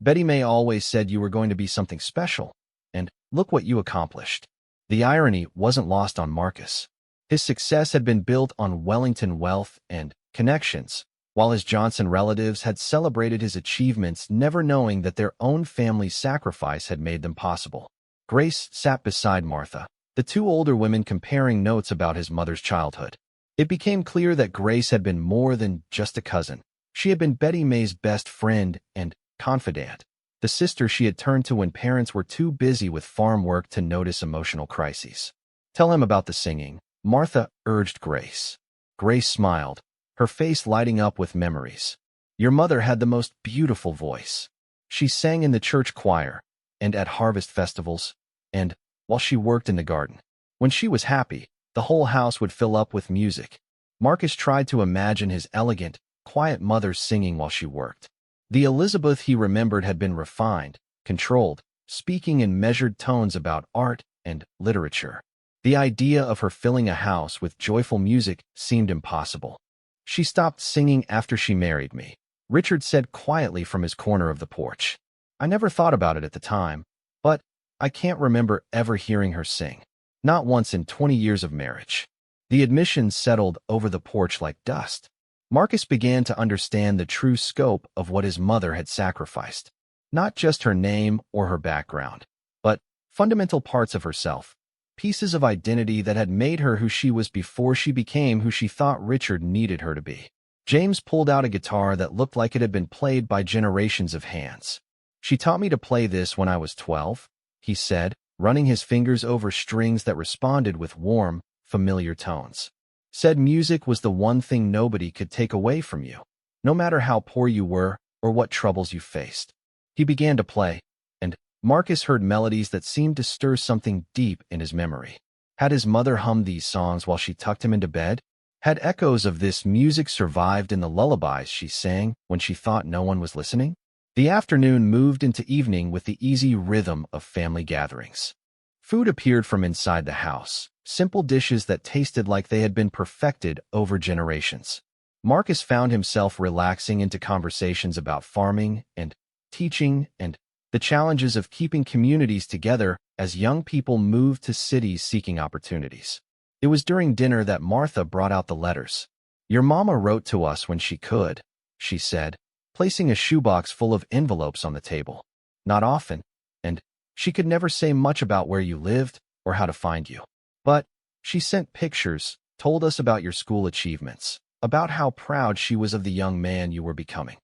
S1: Betty May always said you were going to be something special, and look what you accomplished. The irony wasn't lost on Marcus. His success had been built on Wellington wealth and connections, while his Johnson relatives had celebrated his achievements, never knowing that their own family's sacrifice had made them possible. Grace sat beside Martha, the two older women comparing notes about his mother's childhood. It became clear that Grace had been more than just a cousin. She had been Betty May's best friend and confidant, the sister she had turned to when parents were too busy with farm work to notice emotional crises. Tell him about the singing, Martha urged Grace. Grace smiled, her face lighting up with memories. Your mother had the most beautiful voice. She sang in the church choir, and at harvest festivals, and while she worked in the garden. When she was happy, the whole house would fill up with music. Marcus tried to imagine his elegant, quiet mother singing while she worked. The Elizabeth he remembered had been refined, controlled, speaking in measured tones about art and literature. The idea of her filling a house with joyful music seemed impossible. She stopped singing after she married me, Richard said quietly from his corner of the porch. I never thought about it at the time, but I can't remember ever hearing her sing. Not once in 20 years of marriage. The admission settled over the porch like dust. Marcus began to understand the true scope of what his mother had sacrificed. Not just her name or her background, but fundamental parts of herself, pieces of identity that had made her who she was before she became who she thought Richard needed her to be. James pulled out a guitar that looked like it had been played by generations of hands. She taught me to play this when I was 12, he said, running his fingers over strings that responded with warm, familiar tones. Said music was the one thing nobody could take away from you, no matter how poor you were or what troubles you faced. He began to play, and Marcus heard melodies that seemed to stir something deep in his memory. Had his mother hummed these songs while she tucked him into bed? Had echoes of this music survived in the lullabies she sang when she thought no one was listening? The afternoon moved into evening with the easy rhythm of family gatherings. Food appeared from inside the house, simple dishes that tasted like they had been perfected over generations. Marcus found himself relaxing into conversations about farming and teaching and the challenges of keeping communities together as young people moved to cities seeking opportunities. It was during dinner that Martha brought out the letters. Your mama wrote to us when she could, she said, placing a shoebox full of envelopes on the table. Not often, and she could never say much about where you lived or how to find you. But she sent pictures, told us about your school achievements, about how proud she was of the young man you were becoming.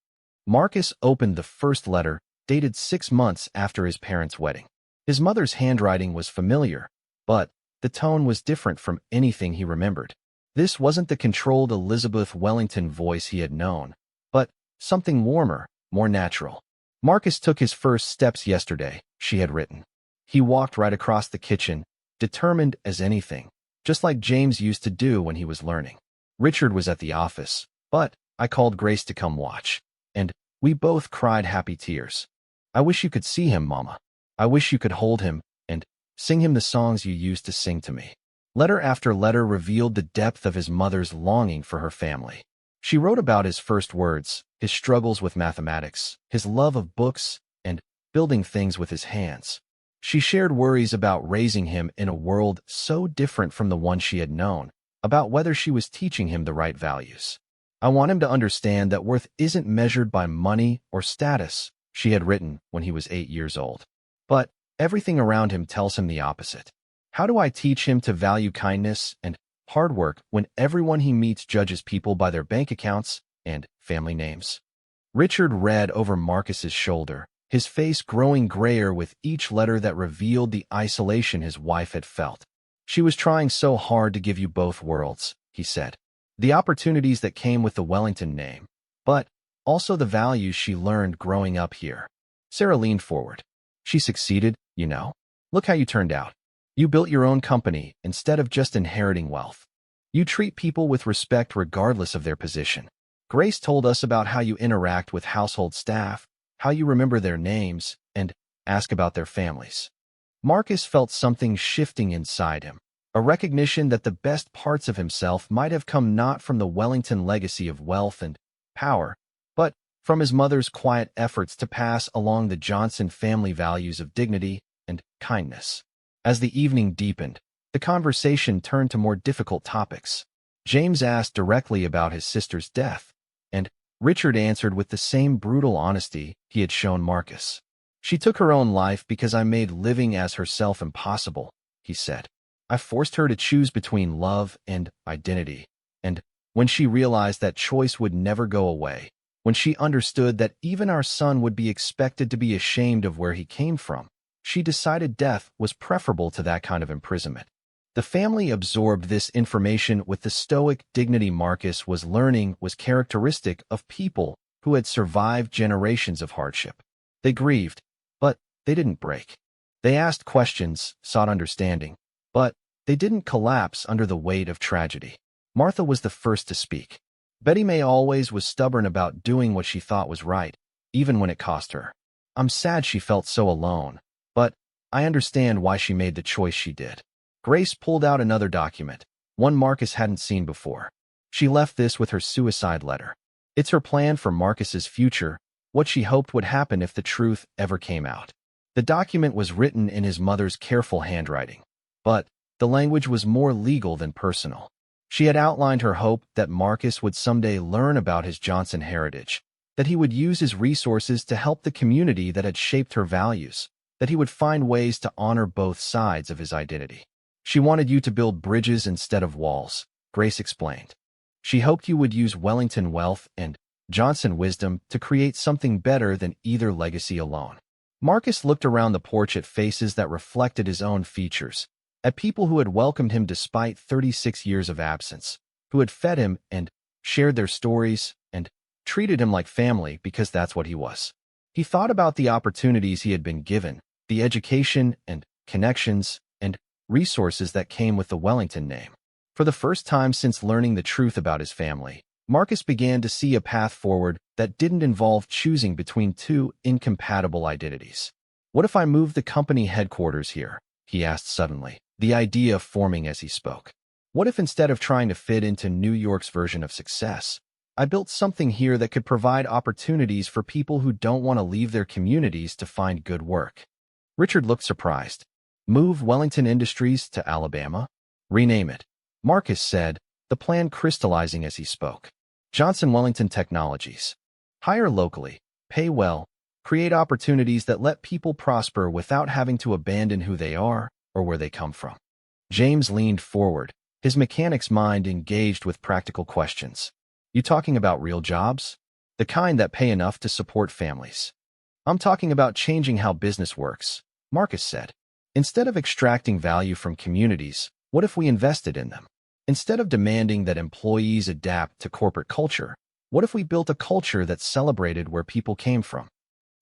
S1: Marcus opened the first letter, dated 6 months after his parents' wedding. His mother's handwriting was familiar, but the tone was different from anything he remembered. This wasn't the controlled Elizabeth Wellington voice he had known, but something warmer, more natural. Marcus took his first steps yesterday, she had written. He walked right across the kitchen, determined as anything, just like James used to do when he was learning. Richard was at the office, but I called Grace to come watch, and we both cried happy tears. I wish you could see him, Mama. I wish you could hold him and sing him the songs you used to sing to me. Letter after letter revealed the depth of his mother's longing for her family. She wrote about his first words, his struggles with mathematics, his love of books, and building things with his hands. She shared worries about raising him in a world so different from the one she had known, about whether she was teaching him the right values. "I want him to understand that worth isn't measured by money or status," she had written when he was 8 years old. "But everything around him tells him the opposite. How do I teach him to value kindness and hard work when everyone he meets judges people by their bank accounts and family names?" Richard read over Marcus's shoulder, his face growing grayer with each letter that revealed the isolation his wife had felt. "She was trying so hard to give you both worlds," he said. "The opportunities that came with the Wellington name, but also the values she learned growing up here." Sarah leaned forward. "She succeeded, you know. Look how you turned out. You built your own company instead of just inheriting wealth. You treat people with respect regardless of their position. Grace told us about how you interact with household staff, how you remember their names, and ask about their families." Marcus felt something shifting inside him, a recognition that the best parts of himself might have come not from the Wellington legacy of wealth and power, but from his mother's quiet efforts to pass along the Johnson family values of dignity and kindness. As the evening deepened, the conversation turned to more difficult topics. James asked directly about his sister's death, and Richard answered with the same brutal honesty he had shown Marcus. "She took her own life because I made living as herself impossible," he said. "I forced her to choose between love and identity, and when she realized that choice would never go away, when she understood that even our son would be expected to be ashamed of where he came from, she decided death was preferable to that kind of imprisonment." The family absorbed this information with the stoic dignity Marcus was learning was characteristic of people who had survived generations of hardship. They grieved, but they didn't break. They asked questions, sought understanding, but they didn't collapse under the weight of tragedy. Martha was the first to speak. Betty May always was stubborn about doing what she thought was right, even when it cost her. "I'm sad she felt so alone, but I understand why she made the choice she did." Grace pulled out another document, one Marcus hadn't seen before. She left this with her suicide letter. It's her plan for Marcus's future, what she hoped would happen if the truth ever came out. The document was written in his mother's careful handwriting, but the language was more legal than personal. She had outlined her hope that Marcus would someday learn about his Johnson heritage, that he would use his resources to help the community that had shaped her values, that he would find ways to honor both sides of his identity. "She wanted you to build bridges instead of walls," Grace explained. "She hoped you would use Wellington wealth and Johnson wisdom to create something better than either legacy alone." Marcus looked around the porch at faces that reflected his own features, at people who had welcomed him despite 36 years of absence, who had fed him and shared their stories and treated him like family because that's what he was. He thought about the opportunities he had been given, the education and connections and resources that came with the Wellington name. For the first time since learning the truth about his family, Marcus began to see a path forward that didn't involve choosing between two incompatible identities. "What if I moved the company headquarters here?" he asked suddenly, the idea forming as he spoke. "What if instead of trying to fit into New York's version of success, I built something here that could provide opportunities for people who don't want to leave their communities to find good work?" Richard looked surprised. "Move Wellington Industries to Alabama? Rename it," Marcus said, the plan crystallizing as he spoke. "Johnson Wellington Technologies. Hire locally, pay well, create opportunities that let people prosper without having to abandon who they are or where they come from." James leaned forward, his mechanic's mind engaged with practical questions. "You talking about real jobs? The kind that pay enough to support families?" "I'm talking about changing how business works," Marcus said. "Instead of extracting value from communities, what if we invested in them? Instead of demanding that employees adapt to corporate culture, what if we built a culture that celebrated where people came from?"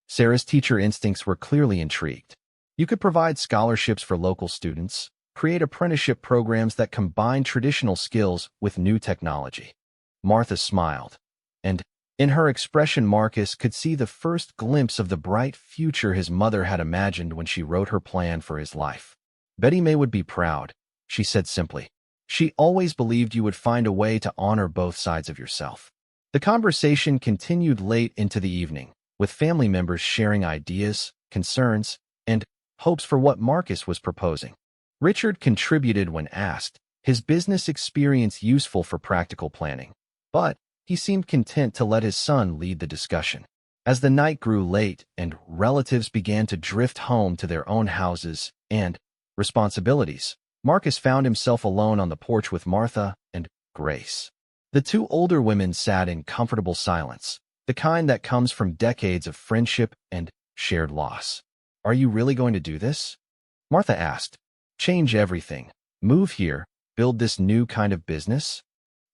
S1: Sarah's teacher instincts were clearly intrigued. "You could provide scholarships for local students, create apprenticeship programs that combine traditional skills with new technology." Martha smiled, and in her expression Marcus could see the first glimpse of the bright future his mother had imagined when she wrote her plan for his life. "Betty May would be proud," she said simply. "She always believed you would find a way to honor both sides of yourself." The conversation continued late into the evening, with family members sharing ideas, concerns, and hopes for what Marcus was proposing. Richard contributed when asked, his business experience useful for practical planning, but he seemed content to let his son lead the discussion. As the night grew late and relatives began to drift home to their own houses and responsibilities, Marcus found himself alone on the porch with Martha and Grace. The two older women sat in comfortable silence, the kind that comes from decades of friendship and shared loss. "Are you really going to do this?" Martha asked. "Change everything. Move here. Build this new kind of business?"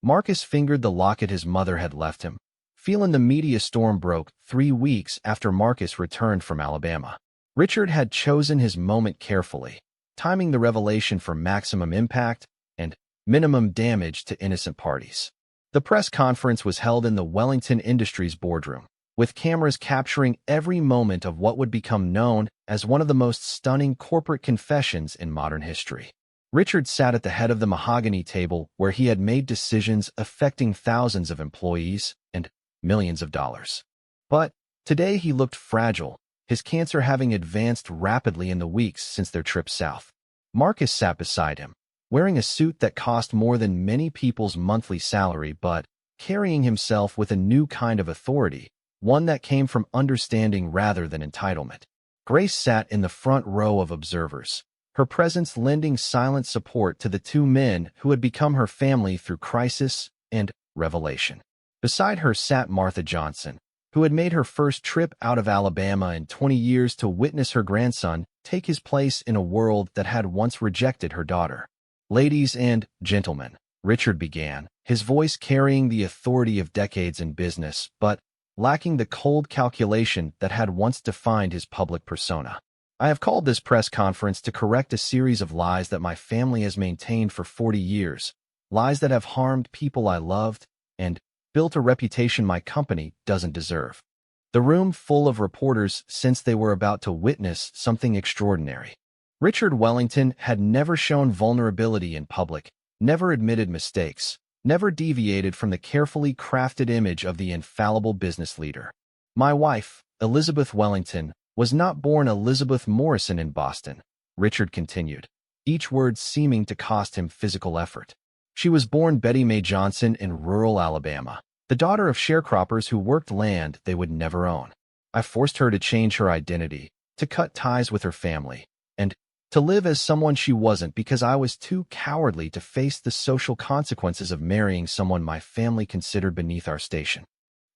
S1: Marcus fingered the locket his mother had left him. Feeling the media storm broke 3 weeks after Marcus returned from Alabama. Richard had chosen his moment carefully, timing the revelation for maximum impact and minimum damage to innocent parties. The press conference was held in the Wellington Industries boardroom, with cameras capturing every moment of what would become known as one of the most stunning corporate confessions in modern history. Richard sat at the head of the mahogany table where he had made decisions affecting thousands of employees and millions of dollars. But today he looked fragile, his cancer having advanced rapidly in the weeks since their trip south. Marcus sat beside him, wearing a suit that cost more than many people's monthly salary, but carrying himself with a new kind of authority, one that came from understanding rather than entitlement. Grace sat in the front row of observers, her presence lending silent support to the two men who had become her family through crisis and revelation. Beside her sat Martha Johnson, who had made her first trip out of Alabama in 20 years to witness her grandson take his place in a world that had once rejected her daughter. "Ladies and gentlemen," Richard began, his voice carrying the authority of decades in business, but lacking the cold calculation that had once defined his public persona. "I have called this press conference to correct a series of lies that my family has maintained for 40 years, lies that have harmed people I loved and built a reputation my company doesn't deserve." The room full of reporters sensed they were about to witness something extraordinary. Richard Wellington had never shown vulnerability in public, never admitted mistakes, never deviated from the carefully crafted image of the infallible business leader. "My wife, Elizabeth Wellington, was not born Elizabeth Morrison in Boston," Richard continued, each word seeming to cost him physical effort. "She was born Betty Mae Johnson in rural Alabama, the daughter of sharecroppers who worked land they would never own. I forced her to change her identity, to cut ties with her family, and to live as someone she wasn't because I was too cowardly to face the social consequences of marrying someone my family considered beneath our station."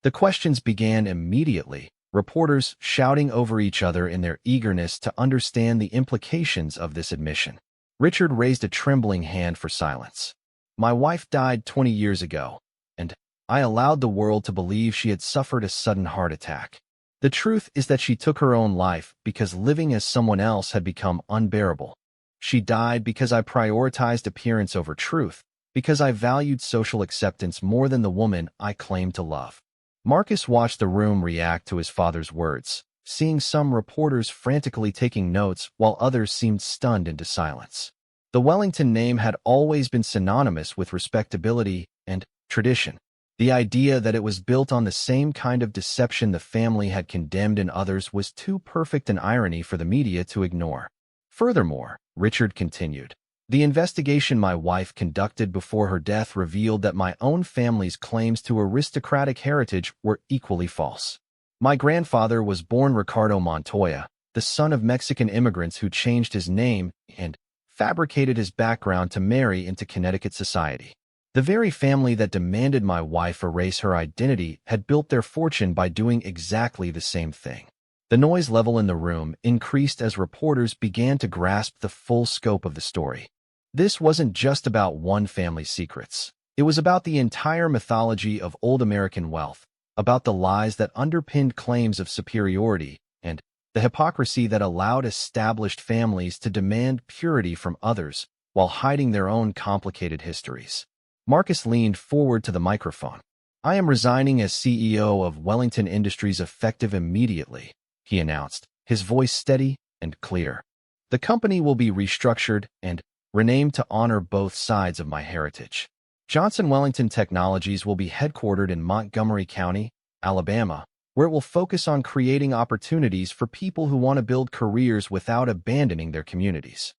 S1: The questions began immediately, reporters shouting over each other in their eagerness to understand the implications of this admission. Richard raised a trembling hand for silence. "My wife died 20 years ago, and I allowed the world to believe she had suffered a sudden heart attack. The truth is that she took her own life because living as someone else had become unbearable. She died because I prioritized appearance over truth, because I valued social acceptance more than the woman I claimed to love." Marcus watched the room react to his father's words, seeing some reporters frantically taking notes while others seemed stunned into silence. The Wellington name had always been synonymous with respectability and tradition. The idea that it was built on the same kind of deception the family had condemned in others was too perfect an irony for the media to ignore. "Furthermore," Richard continued, "the investigation my wife conducted before her death revealed that my own family's claims to aristocratic heritage were equally false. My grandfather was born Ricardo Montoya, the son of Mexican immigrants who changed his name and fabricated his background to marry into Connecticut society. The very family that demanded my wife erase her identity had built their fortune by doing exactly the same thing." The noise level in the room increased as reporters began to grasp the full scope of the story. This wasn't just about one family's secrets. It was about the entire mythology of old American wealth, about the lies that underpinned claims of superiority, and the hypocrisy that allowed established families to demand purity from others while hiding their own complicated histories. Marcus leaned forward to the microphone. "I am resigning as CEO of Wellington Industries effective immediately," he announced, his voice steady and clear. "The company will be restructured and renamed to honor both sides of my heritage. Johnson Wellington Technologies will be headquartered in Montgomery County, Alabama, where it will focus on creating opportunities for people who want to build careers without abandoning their communities.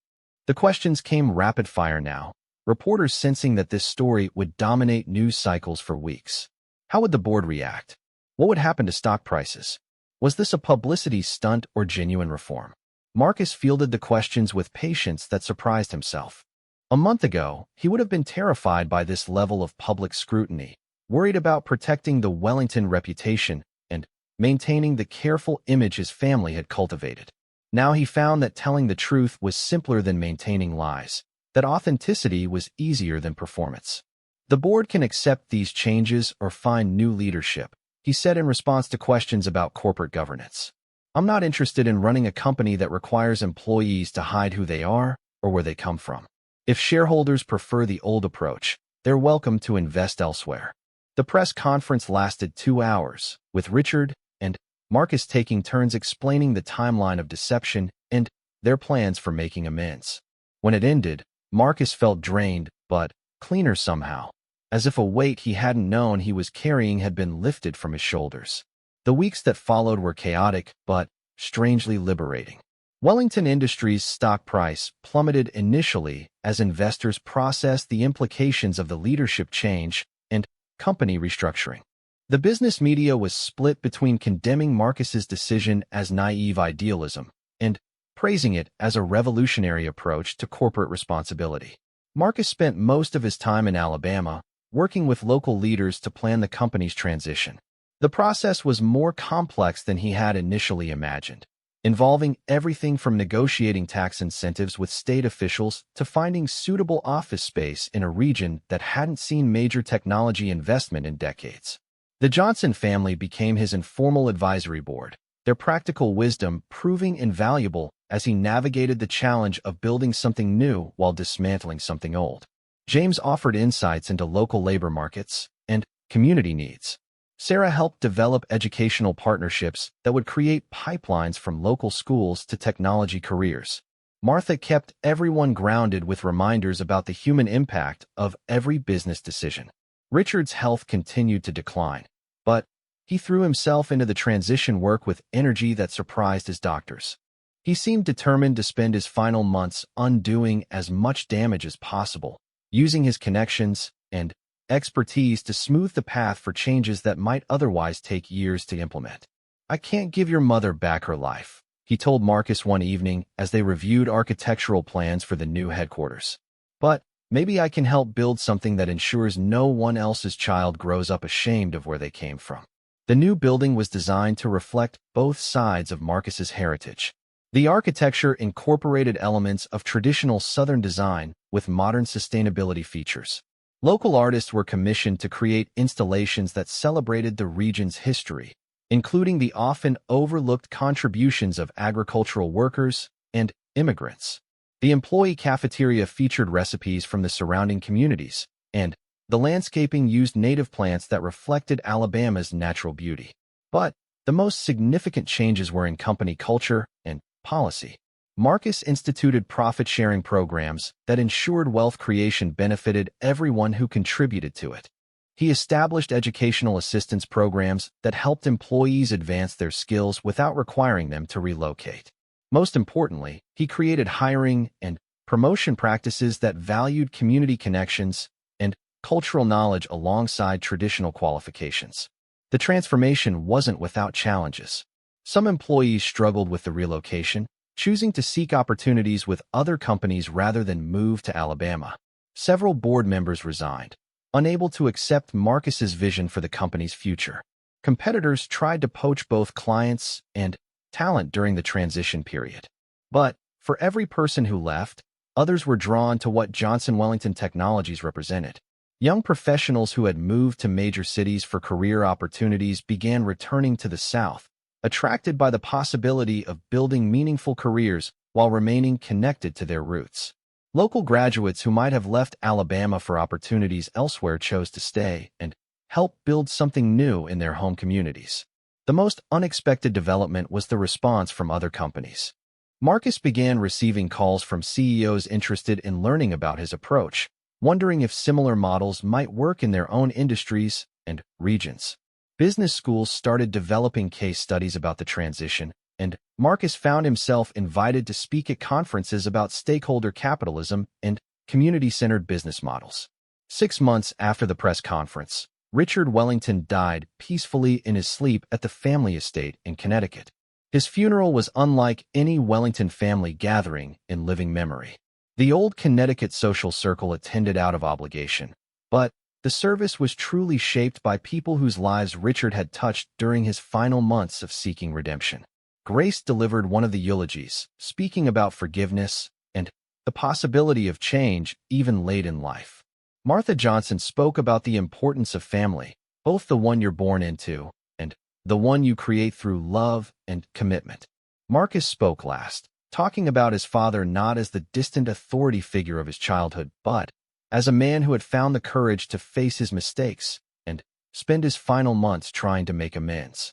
S1: The questions came rapid fire now, reporters sensing that this story would dominate news cycles for weeks. How would the board react? What would happen to stock prices? Was this a publicity stunt or genuine reform? Marcus fielded the questions with patience that surprised himself. A month ago, he would have been terrified by this level of public scrutiny, worried about protecting the Wellington reputation and maintaining the careful image his family had cultivated. Now he found that telling the truth was simpler than maintaining lies, that authenticity was easier than performance. The board can accept these changes or find new leadership, he said in response to questions about corporate governance. I'm not interested in running a company that requires employees to hide who they are or where they come from. If shareholders prefer the old approach, they're welcome to invest elsewhere. The press conference lasted 2 hours, with Richard and Marcus taking turns explaining the timeline of deception and their plans for making amends. When it ended, Marcus felt drained, but cleaner somehow, as if a weight he hadn't known he was carrying had been lifted from his shoulders. The weeks that followed were chaotic, but strangely liberating. Wellington Industries' stock price plummeted initially as investors processed the implications of the leadership change and company restructuring. The business media was split between condemning Marcus's decision as naive idealism and praising it as a revolutionary approach to corporate responsibility. Marcus spent most of his time in Alabama, working with local leaders to plan the company's transition. The process was more complex than he had initially imagined, involving everything from negotiating tax incentives with state officials to finding suitable office space in a region that hadn't seen major technology investment in decades. The Johnson family became his informal advisory board, their practical wisdom proving invaluable as he navigated the challenge of building something new while dismantling something old. James offered insights into local labor markets and community needs. Sarah helped develop educational partnerships that would create pipelines from local schools to technology careers. Martha kept everyone grounded with reminders about the human impact of every business decision. Richard's health continued to decline, but he threw himself into the transition work with energy that surprised his doctors. He seemed determined to spend his final months undoing as much damage as possible, using his connections and expertise to smooth the path for changes that might otherwise take years to implement. I can't give your mother back her life, he told Marcus one evening as they reviewed architectural plans for the new headquarters. But maybe I can help build something that ensures no one else's child grows up ashamed of where they came from. The new building was designed to reflect both sides of Marcus's heritage. The architecture incorporated elements of traditional Southern design with modern sustainability features. Local artists were commissioned to create installations that celebrated the region's history, including the often overlooked contributions of agricultural workers and immigrants. The employee cafeteria featured recipes from the surrounding communities, and the landscaping used native plants that reflected Alabama's natural beauty. But the most significant changes were in company culture and policy. Marcus instituted profit-sharing programs that ensured wealth creation benefited everyone who contributed to it. He established educational assistance programs that helped employees advance their skills without requiring them to relocate. Most importantly, he created hiring and promotion practices that valued community connections and cultural knowledge alongside traditional qualifications. The transformation wasn't without challenges. Some employees struggled with the relocation, choosing to seek opportunities with other companies rather than move to Alabama. Several board members resigned, unable to accept Marcus's vision for the company's future. Competitors tried to poach both clients and talent during the transition period. But for every person who left, others were drawn to what Johnson Wellington Technologies represented. Young professionals who had moved to major cities for career opportunities began returning to the South, attracted by the possibility of building meaningful careers while remaining connected to their roots. Local graduates who might have left Alabama for opportunities elsewhere chose to stay and help build something new in their home communities. The most unexpected development was the response from other companies. Marcus began receiving calls from CEOs interested in learning about his approach, wondering if similar models might work in their own industries and regions. Business schools started developing case studies about the transition, and Marcus found himself invited to speak at conferences about stakeholder capitalism and community-centered business models. 6 months after the press conference, Richard Wellington died peacefully in his sleep at the family estate in Connecticut. His funeral was unlike any Wellington family gathering in living memory. The old Connecticut social circle attended out of obligation, but the service was truly shaped by people whose lives Richard had touched during his final months of seeking redemption. Grace delivered one of the eulogies, speaking about forgiveness and the possibility of change even late in life. Martha Johnson spoke about the importance of family, both the one you're born into and the one you create through love and commitment. Marcus spoke last, talking about his father not as the distant authority figure of his childhood, but as a man who had found the courage to face his mistakes and spend his final months trying to make amends.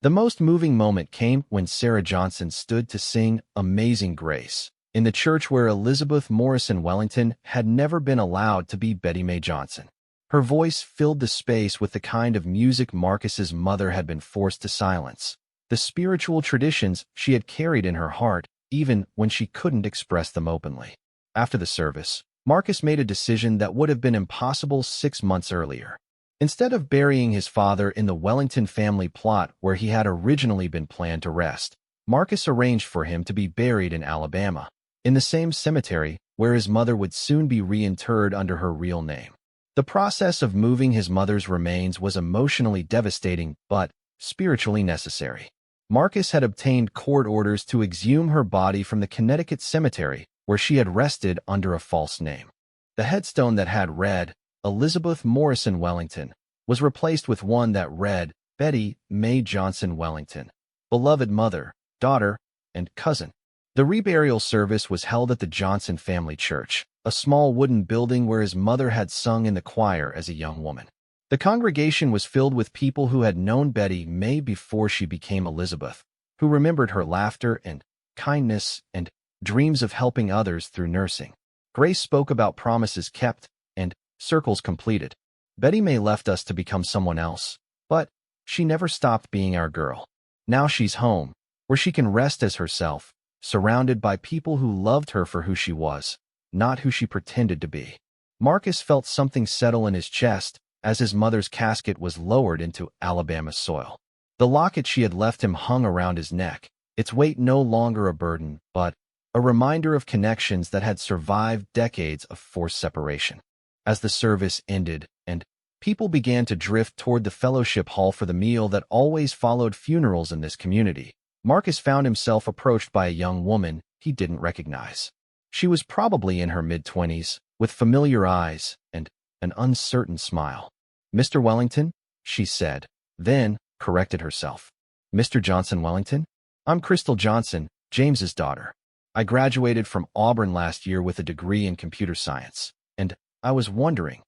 S1: The most moving moment came when Sarah Johnson stood to sing Amazing Grace in the church where Elizabeth Morrison Wellington had never been allowed to be Betty Mae Johnson. Her voice filled the space with the kind of music Marcus's mother had been forced to silence, the spiritual traditions she had carried in her heart even when she couldn't express them openly. After the service, Marcus made a decision that would have been impossible 6 months earlier. Instead of burying his father in the Wellington family plot where he had originally been planned to rest, Marcus arranged for him to be buried in Alabama, in the same cemetery where his mother would soon be reinterred under her real name. The process of moving his mother's remains was emotionally devastating but spiritually necessary. Marcus had obtained court orders to exhume her body from the Connecticut cemetery where she had rested under a false name. The headstone that had read, Elizabeth Morrison Wellington, was replaced with one that read, Betty Mae Johnson Wellington, beloved mother, daughter, and cousin. The reburial service was held at the Johnson family church, a small wooden building where his mother had sung in the choir as a young woman. The congregation was filled with people who had known Betty Mae before she became Elizabeth, who remembered her laughter and kindness and dreams of helping others through nursing. Grace spoke about promises kept and circles completed. Betty Mae left us to become someone else, but she never stopped being our girl. Now she's home, where she can rest as herself, surrounded by people who loved her for who she was, not who she pretended to be. Marcus felt something settle in his chest as his mother's casket was lowered into Alabama soil. The locket she had left him hung around his neck, its weight no longer a burden, but a reminder of connections that had survived decades of forced separation. As the service ended and people began to drift toward the fellowship hall for the meal that always followed funerals in this community, Marcus found himself approached by a young woman he didn't recognize. She was probably in her mid-20s, with familiar eyes and an uncertain smile. "Mr. Wellington?" she said, then corrected herself. "Mr. Johnson Wellington? I'm Crystal Johnson, James's daughter. I graduated from Auburn last year with a degree in computer science, and I was wondering,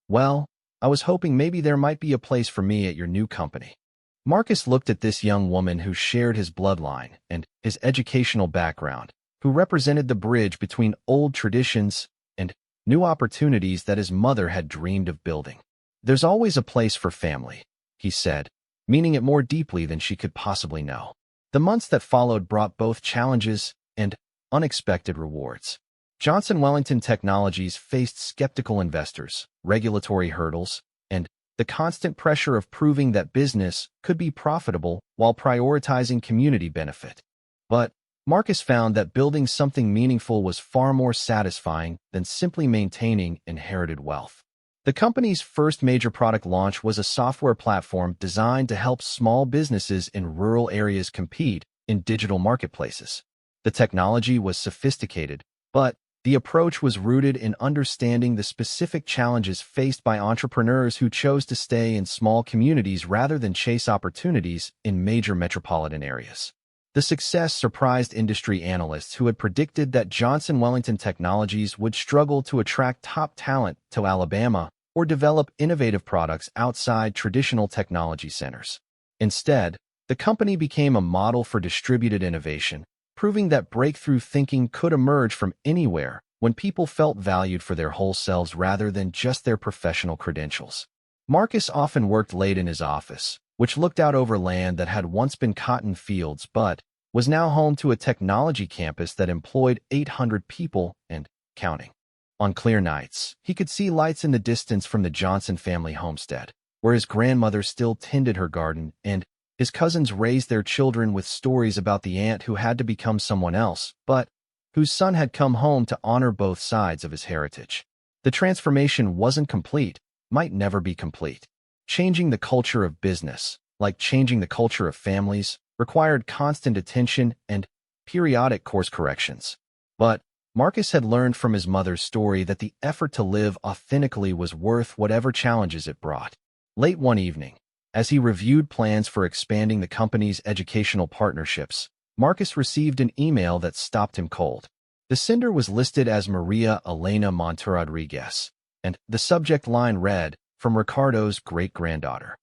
S1: well, I was hoping maybe there might be a place for me at your new company." Marcus looked at this young woman who shared his bloodline and his educational background, who represented the bridge between old traditions and new opportunities that his mother had dreamed of building. "There's always a place for family," he said, meaning it more deeply than she could possibly know. The months that followed brought both challenges and unexpected rewards. Johnson Wellington Technologies faced skeptical investors, regulatory hurdles, and the constant pressure of proving that business could be profitable while prioritizing community benefit. But Marcus found that building something meaningful was far more satisfying than simply maintaining inherited wealth. The company's first major product launch was a software platform designed to help small businesses in rural areas compete in digital marketplaces. The technology was sophisticated, but the approach was rooted in understanding the specific challenges faced by entrepreneurs who chose to stay in small communities rather than chase opportunities in major metropolitan areas. The success surprised industry analysts who had predicted that Johnson Wellington Technologies would struggle to attract top talent to Alabama or develop innovative products outside traditional technology centers. Instead, the company became a model for distributed innovation, proving that breakthrough thinking could emerge from anywhere when people felt valued for their whole selves rather than just their professional credentials. Marcus often worked late in his office, which looked out over land that had once been cotton fields but was now home to a technology campus that employed 800 people and counting. On clear nights, he could see lights in the distance from the Johnson family homestead, where his grandmother still tended her garden and his cousins raised their children with stories about the aunt who had to become someone else, but whose son had come home to honor both sides of his heritage. The transformation wasn't complete, might never be complete. Changing the culture of business, like changing the culture of families, required constant attention and periodic course corrections. But Marcus had learned from his mother's story that the effort to live authentically was worth whatever challenges it brought. Late one evening, as he reviewed plans for expanding the company's educational partnerships, Marcus received an email that stopped him cold. The sender was listed as Maria Elena Monterodriguez, and the subject line read, "From Ricardo's great-granddaughter."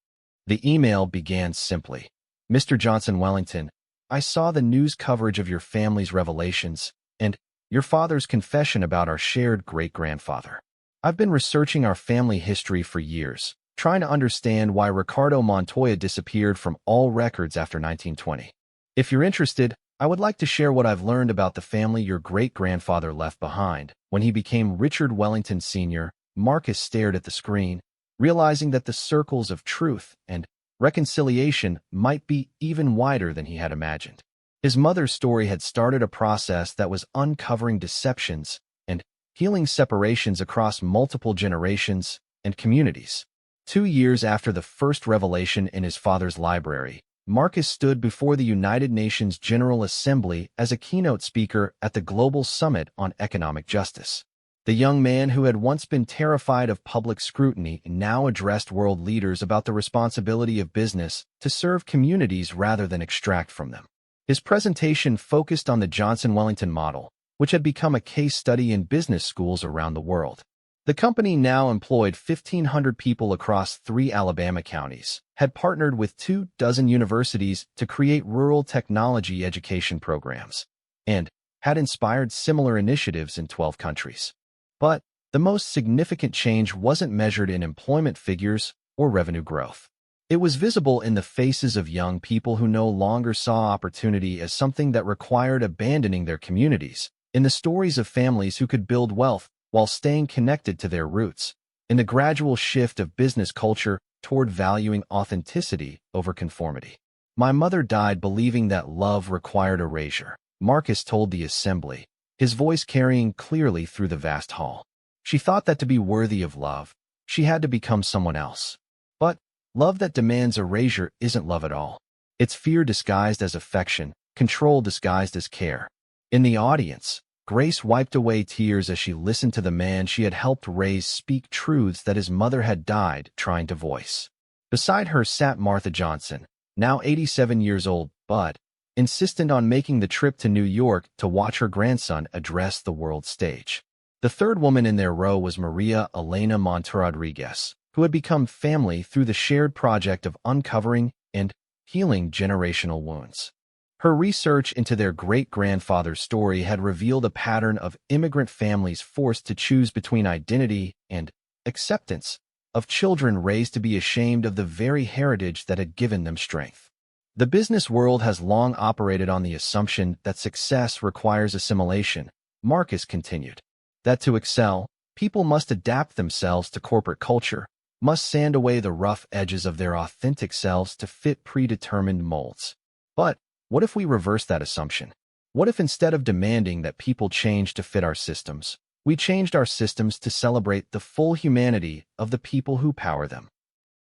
S1: The email began simply, "Mr. Johnson Wellington, I saw the news coverage of your family's revelations and your father's confession about our shared great-grandfather. I've been researching our family history for years, trying to understand why Ricardo Montoya disappeared from all records after 1920. If you're interested, I would like to share what I've learned about the family your great-grandfather left behind." When he became Richard Wellington Sr., Marcus stared at the screen, realizing that the circles of truth and reconciliation might be even wider than he had imagined. His mother's story had started a process that was uncovering deceptions and healing separations across multiple generations and communities. 2 years after the first revelation in his father's library, Marcus stood before the United Nations General Assembly as a keynote speaker at the Global Summit on Economic Justice. The young man who had once been terrified of public scrutiny now addressed world leaders about the responsibility of business to serve communities rather than extract from them. His presentation focused on the Johnson-Wellington model, which had become a case study in business schools around the world. The company now employed 1,500 people across 3 Alabama counties, had partnered with 24 universities to create rural technology education programs, and had inspired similar initiatives in 12 countries. But the most significant change wasn't measured in employment figures or revenue growth. It was visible in the faces of young people who no longer saw opportunity as something that required abandoning their communities, in the stories of families who could build wealth while staying connected to their roots, in the gradual shift of business culture toward valuing authenticity over conformity. "My mother died believing that love required erasure," Marcus told the assembly, his voice carrying clearly through the vast hall. "She thought that to be worthy of love, she had to become someone else. But love that demands erasure isn't love at all. It's fear disguised as affection, control disguised as care." In the audience, Grace wiped away tears as she listened to the man she had helped raise speak truths that his mother had died trying to voice. Beside her sat Martha Johnson, now 87 years old, but insistent on making the trip to New York to watch her grandson address the world stage. The third woman in their row was Maria Elena Monterodriguez, who had become family through the shared project of uncovering and healing generational wounds. Her research into their great-grandfather's story had revealed a pattern of immigrant families forced to choose between identity and acceptance, of children raised to be ashamed of the very heritage that had given them strength. The business world has long operated on the assumption that success requires assimilation, Marcus continued. That to excel, people must adapt themselves to corporate culture, must sand away the rough edges of their authentic selves to fit predetermined molds. But what if we reverse that assumption? What if instead of demanding that people change to fit our systems, we changed our systems to celebrate the full humanity of the people who power them?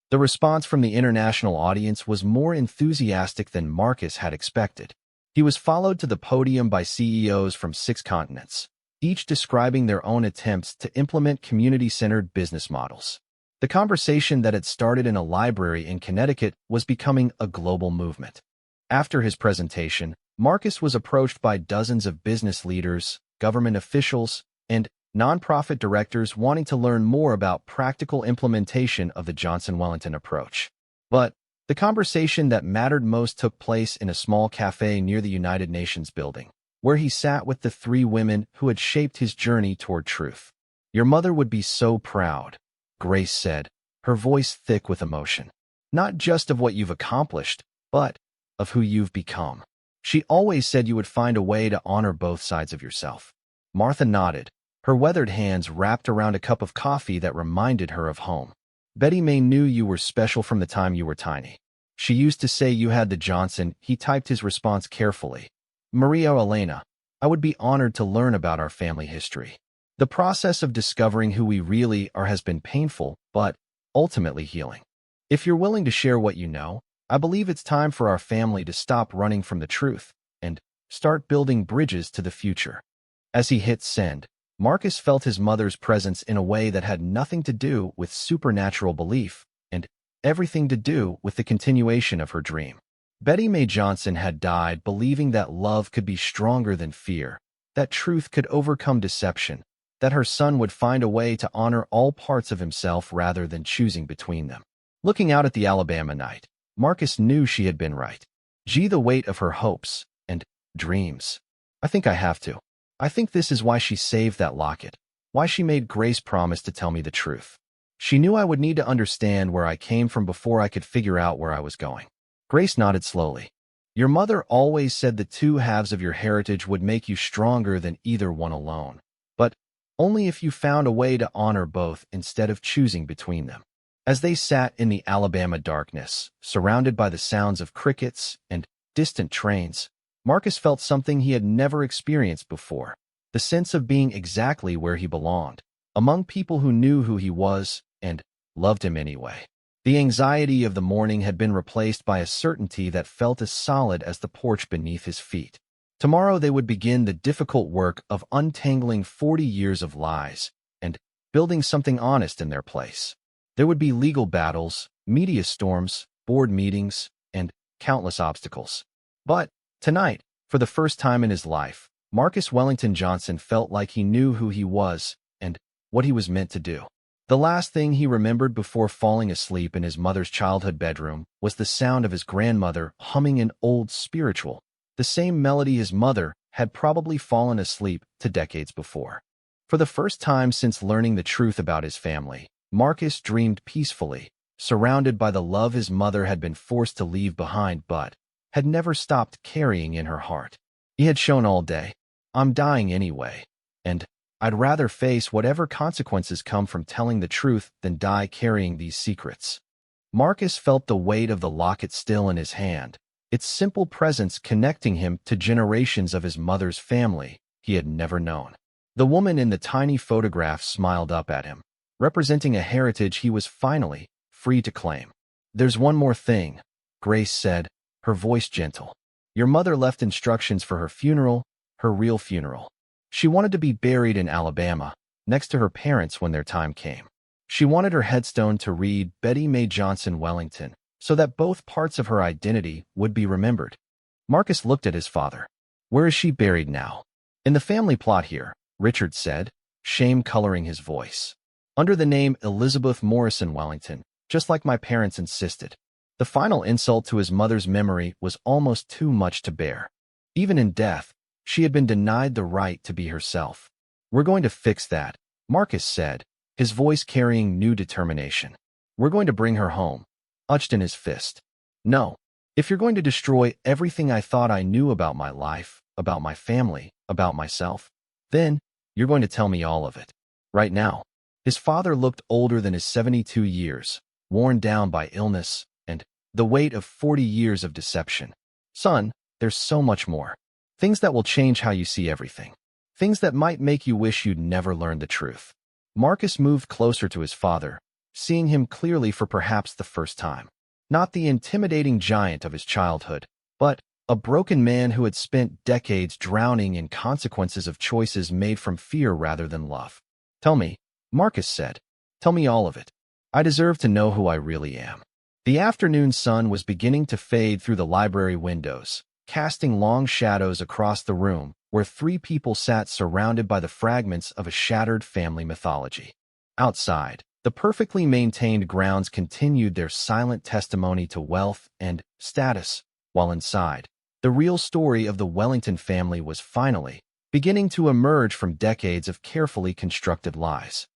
S1: The response from the international audience was more enthusiastic than Marcus had expected. He was followed to the podium by CEOs from 6 continents, each describing their own attempts to implement community-centered business models. The conversation that had started in a library in Connecticut was becoming a global movement. After his presentation, Marcus was approached by dozens of business leaders, government officials, and nonprofit directors wanting to learn more about practical implementation of the Johnson-Wellington approach. But the conversation that mattered most took place in a small cafe near the United Nations building. where he sat with the three women who had shaped his journey toward truth. "Your mother would be so proud," Grace said, her voice thick with emotion. "Not just of what you've accomplished, but of who you've become. She always said you would find a way to honor both sides of yourself." Martha nodded, her weathered hands wrapped around a cup of coffee that reminded her of home. "Betty May knew you were special from the time you were tiny. She used to say you had the Johnson." He typed his response carefully. "Maria Elena, I would be honored to learn about our family history. The process of discovering who we really are has been painful, but ultimately healing. If you're willing to share what you know, I believe it's time for our family to stop running from the truth and start building bridges to the future." As he hit send, Marcus felt his mother's presence in a way that had nothing to do with supernatural belief and everything to do with the continuation of her dream. Betty Mae Johnson had died believing that love could be stronger than fear, that truth could overcome deception, that her son would find a way to honor all parts of himself rather than choosing between them. Looking out at the Alabama night, Marcus knew she had been right. Gee, the weight of her hopes and dreams. "I think I have to. I think this is why she saved that locket, why she made Grace promise to tell me the truth. She knew I would need to understand where I came from before I could figure out where I was going." Grace nodded slowly. "Your mother always said the two halves of your heritage would make you stronger than either one alone, but only if you found a way to honor both instead of choosing between them." As they sat in the Alabama darkness, surrounded by the sounds of crickets and distant trains, Marcus felt something he had never experienced before, the sense of being exactly where he belonged, among people who knew who he was and loved him anyway. The anxiety of the morning had been replaced by a certainty that felt as solid as the porch beneath his feet. Tomorrow they would begin the difficult work of untangling 40 years of lies and building something honest in their place. There would be legal battles, media storms, board meetings, and countless obstacles. But tonight, for the first time in his life, Marcus Wellington Johnson felt like he knew who he was and what he was meant to do. The last thing he remembered before falling asleep in his mother's childhood bedroom was the sound of his grandmother humming an old spiritual, the same melody his mother had probably fallen asleep to decades before. For the first time since learning the truth about his family, Marcus dreamed peacefully, surrounded by the love his mother had been forced to leave behind but had never stopped carrying in her heart. He had shown all day, "I'm dying anyway, and I'd rather face whatever consequences come from telling the truth than die carrying these secrets." Marcus felt the weight of the locket still in his hand, its simple presence connecting him to generations of his mother's family he had never known. The woman in the tiny photograph smiled up at him, representing a heritage he was finally free to claim. "There's one more thing," Grace said, her voice gentle. "Your mother left instructions for her funeral, her real funeral. She wanted to be buried in Alabama, next to her parents when their time came. She wanted her headstone to read Betty Mae Johnson Wellington, so that both parts of her identity would be remembered." Marcus looked at his father. "Where is she buried now?" "In the family plot here," Richard said, shame coloring his voice. "Under the name Elizabeth Morrison Wellington, just like my parents insisted." The final insult to his mother's memory was almost too much to bear. Even in death, she had been denied the right to be herself. "We're going to fix that," Marcus said, his voice carrying new determination. "We're going to bring her home," unched in his fist. "No. If you're going to destroy everything I thought I knew about my life, about my family, about myself, then you're going to tell me all of it. Right now." His father looked older than his 72 years, worn down by illness and the weight of 40 years of deception. "Son, there's so much more. Things that will change how you see everything. Things that might make you wish you'd never learned the truth." Marcus moved closer to his father, seeing him clearly for perhaps the first time. Not the intimidating giant of his childhood, but a broken man who had spent decades drowning in consequences of choices made from fear rather than love. "Tell me," Marcus said. "Tell me all of it. I deserve to know who I really am." The afternoon sun was beginning to fade through the library windows, casting long shadows across the room where three people sat surrounded by the fragments of a shattered family mythology. Outside, the perfectly maintained grounds continued their silent testimony to wealth and status, while inside, The real story of the Wellington family was finally beginning to emerge from decades of carefully constructed lies.